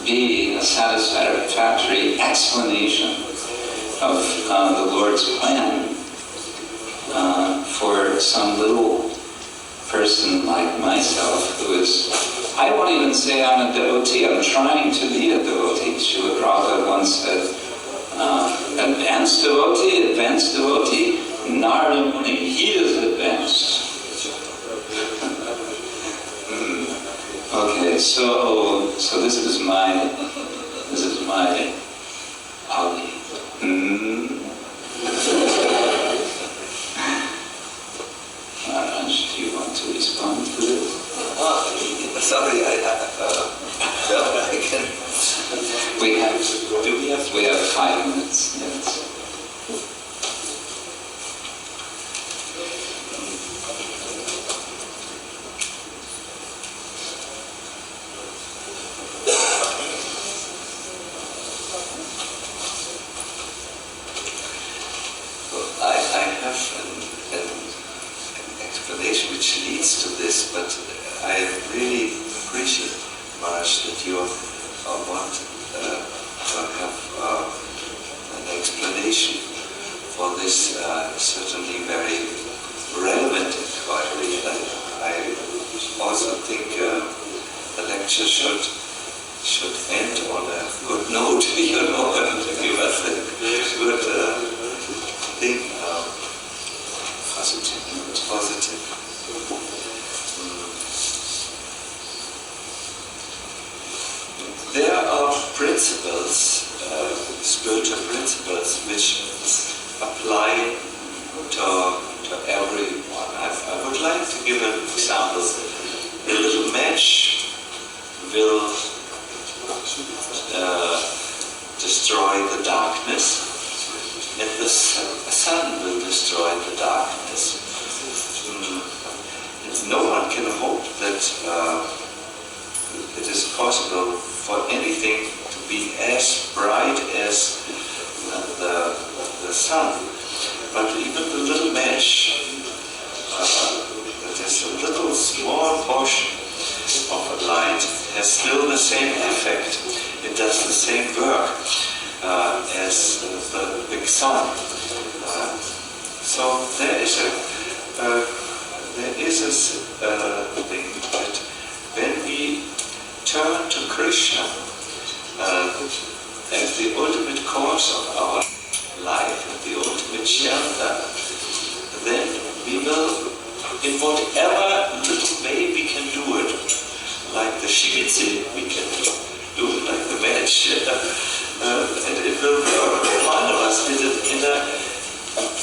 be a satisfactory explanation of the Lord's plan for some little person like myself who is, I won't even say I'm a devotee, I'm trying to be a devotee. Srila Prabhupada once said, advanced devotee, Narada Muni, he is advanced. Okay, so this is my hobby. Maharaj, do you want to respond to this? Sorry, I can. We have 5 minutes. Yes. I have an explanation which leads to this, but I really appreciate, Maharaj, that you want to have an explanation for this certainly very relevant inquiry. I also think the lecture should end on a good note, and give us a good thing. Positive. There are principles, spiritual principles, which apply to everyone. I would like to give an example. A little match will destroy the darkness, and the sun will destroy the darkness. And no one can hope that it is possible for anything to be as bright as the sun. But even the little match, that is a little small portion of a light, has still the same effect. It does the same work as the big sun. So there is a thing that when we turn to Krishna as the ultimate cause of our life, the ultimate shelter, then we will, in whatever little way we can do it, like the shibitsi, we can do it like the match, and it will work. One of us did it in a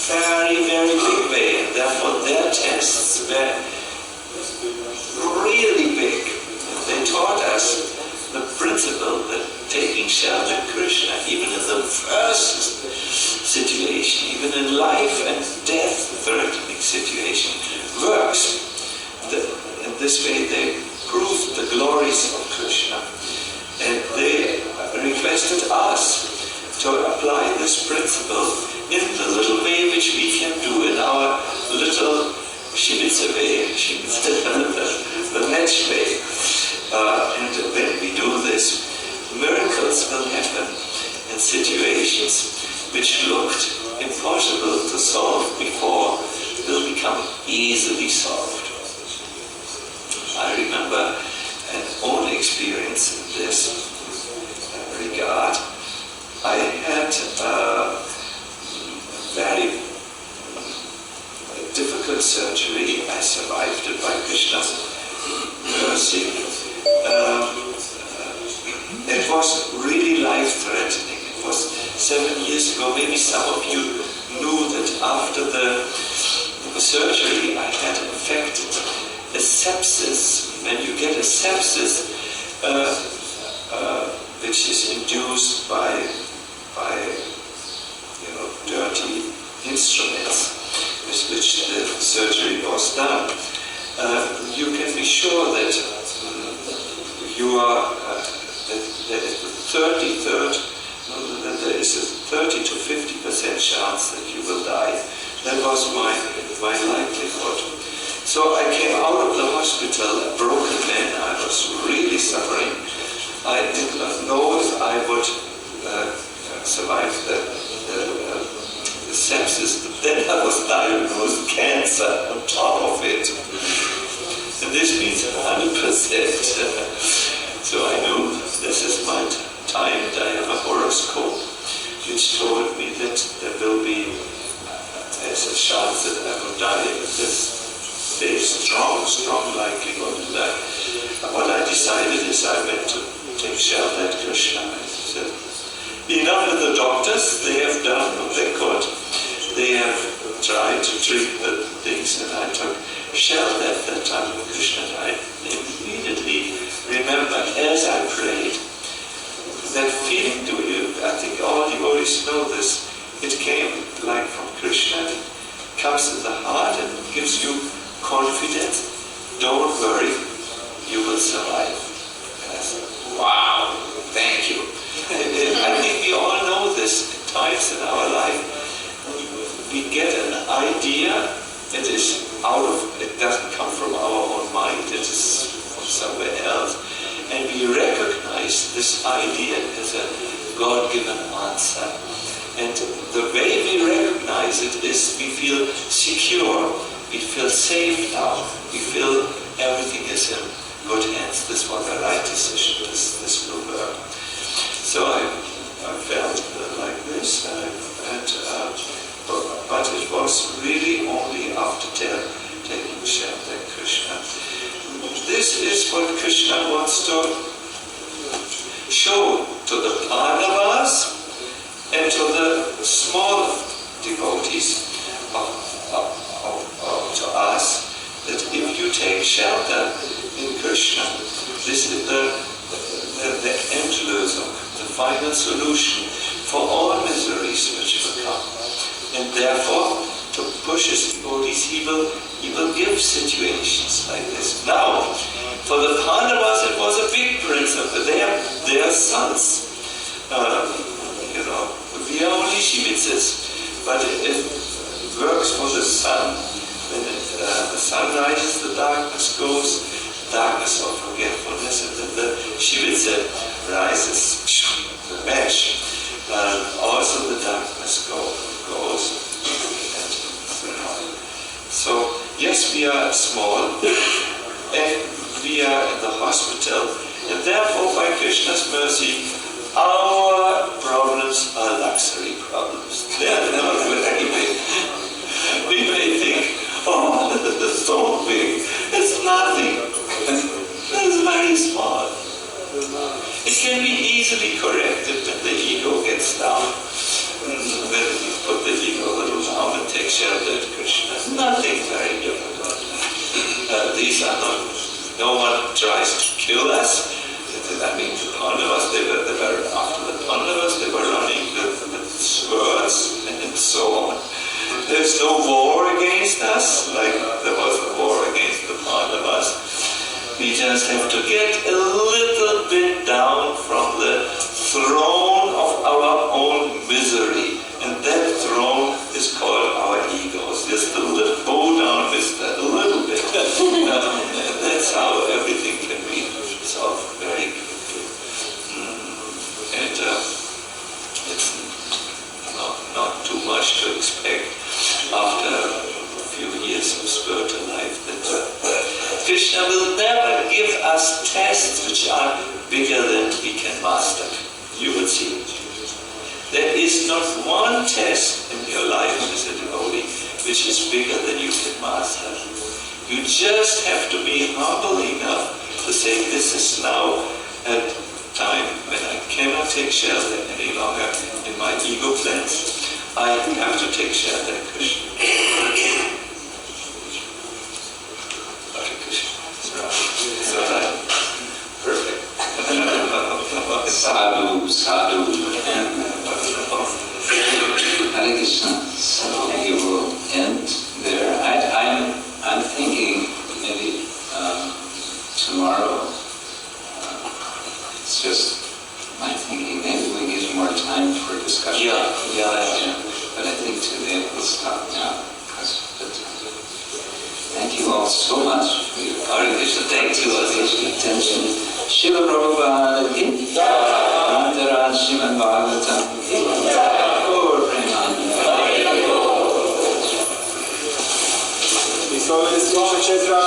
very, very big way, and therefore their tests were really big. They taught us the principle that taking shelter in Krishna, even in the first situation, even in life and death threatening situation, works. In this way they proved the glories of Krishna, and they requested us to apply this principle in the little way which we can do in our little shibitsa way, the match way. And when we do this, miracles will happen in situations which looked impossible to solve before will become easily solved. I remember an own experience in this regard. I had a very difficult surgery. I survived it by Krishna's mercy. It was really life-threatening. It was 7 years ago. Maybe some of you knew that after the surgery I had infected a sepsis. When you get a sepsis, which is induced by dirty instruments with which the surgery was done, you can be sure that you are there is a 30 to 50% chance that you will die. That was my likelihood. So I came out of the hospital a broken man. I was really suffering. I did not know if I would survive the sepsis. Then I was diagnosed with cancer on top of it. And this means 100%. So I knew this is my time, and I have a horoscope which told me that there will be there's a chance that I will die at this day, strong likelihood. And what I decided is I went to take shelter at Krishna. I said, enough with the doctors, they have done what they could. They have tried to treat the things, and I took shelter at that time with Krishna. I immediately remember, as I prayed, that feeling, I think all devotees know this, it came like from Krishna, it comes in the heart and gives you confidence. Don't worry, you will survive. And I said, wow, thank you. I think we all know this at times in our life. We get an idea, it doesn't come from our own mind, it is from somewhere else. And we recognize this idea as a God-given answer. And the way we recognize recognize it is we feel secure, we feel safe now, we feel everything is in good hands. This was the right decision, this will work. So I felt like this, but it was really only after taking shelter in Krishna. This is what Krishna wants to show to the Pandavas and to the small devotees to us, that if you take shelter in Krishna, this is the Endlösung, the final solution for all miseries which will come. And therefore, to push his devotees, he will give situations like this. Now, for the Pandavas, it was a big principle. Their sons, we are only Shivitzes, but it works for the sun. When the sun rises, the darkness goes, darkness of forgetfulness, and then the Shivitze rises, the mesh. Also the darkness goes. So, yes, we are small, and we are in the hospital, and therefore, by Krishna's mercy, our problems are luxury problems. They are not very big. We may think, oh, this is so big. It's nothing. It's very small. It can be easily corrected when the ego gets down. When you put the ego a little down and take shelter at Krishna. Nothing very difficult. These are not, no one tries to kill us. I mean, the Pandavas, they were after the Pandavas, they were running with swords and so on. There's no war against us, like there was a war against the Pandavas. We just have to get a little bit down from the throne of our own misery. And that throne is called our egos. Just a little, bow down with that a little bit. And that's how everything can be solved very quickly. And it's not too much to expect after a few years of spiritual life that Krishna will never give us tests which are bigger than we can master. You will see. There is not one test in your life as a devotee which is bigger than you can master. You just have to be humble enough to say, this is now a time when I cannot take shelter any longer in my ego plans. I have to take shelter in Krishna. Hare Krishna. So that, perfect. Sadhu, sadhu. Hare Krishna. So you will end there. I'm thinking maybe tomorrow. It's just my thinking. Maybe we give more time for discussion. Yeah. But I think today we'll stop now because of the time. Thank you all so much for your Thank you. attention. Shiva Prabhupada ki Antaraj Srimad Bhagavatam ki Gaur Premananda. ISKCON Krsna ksetra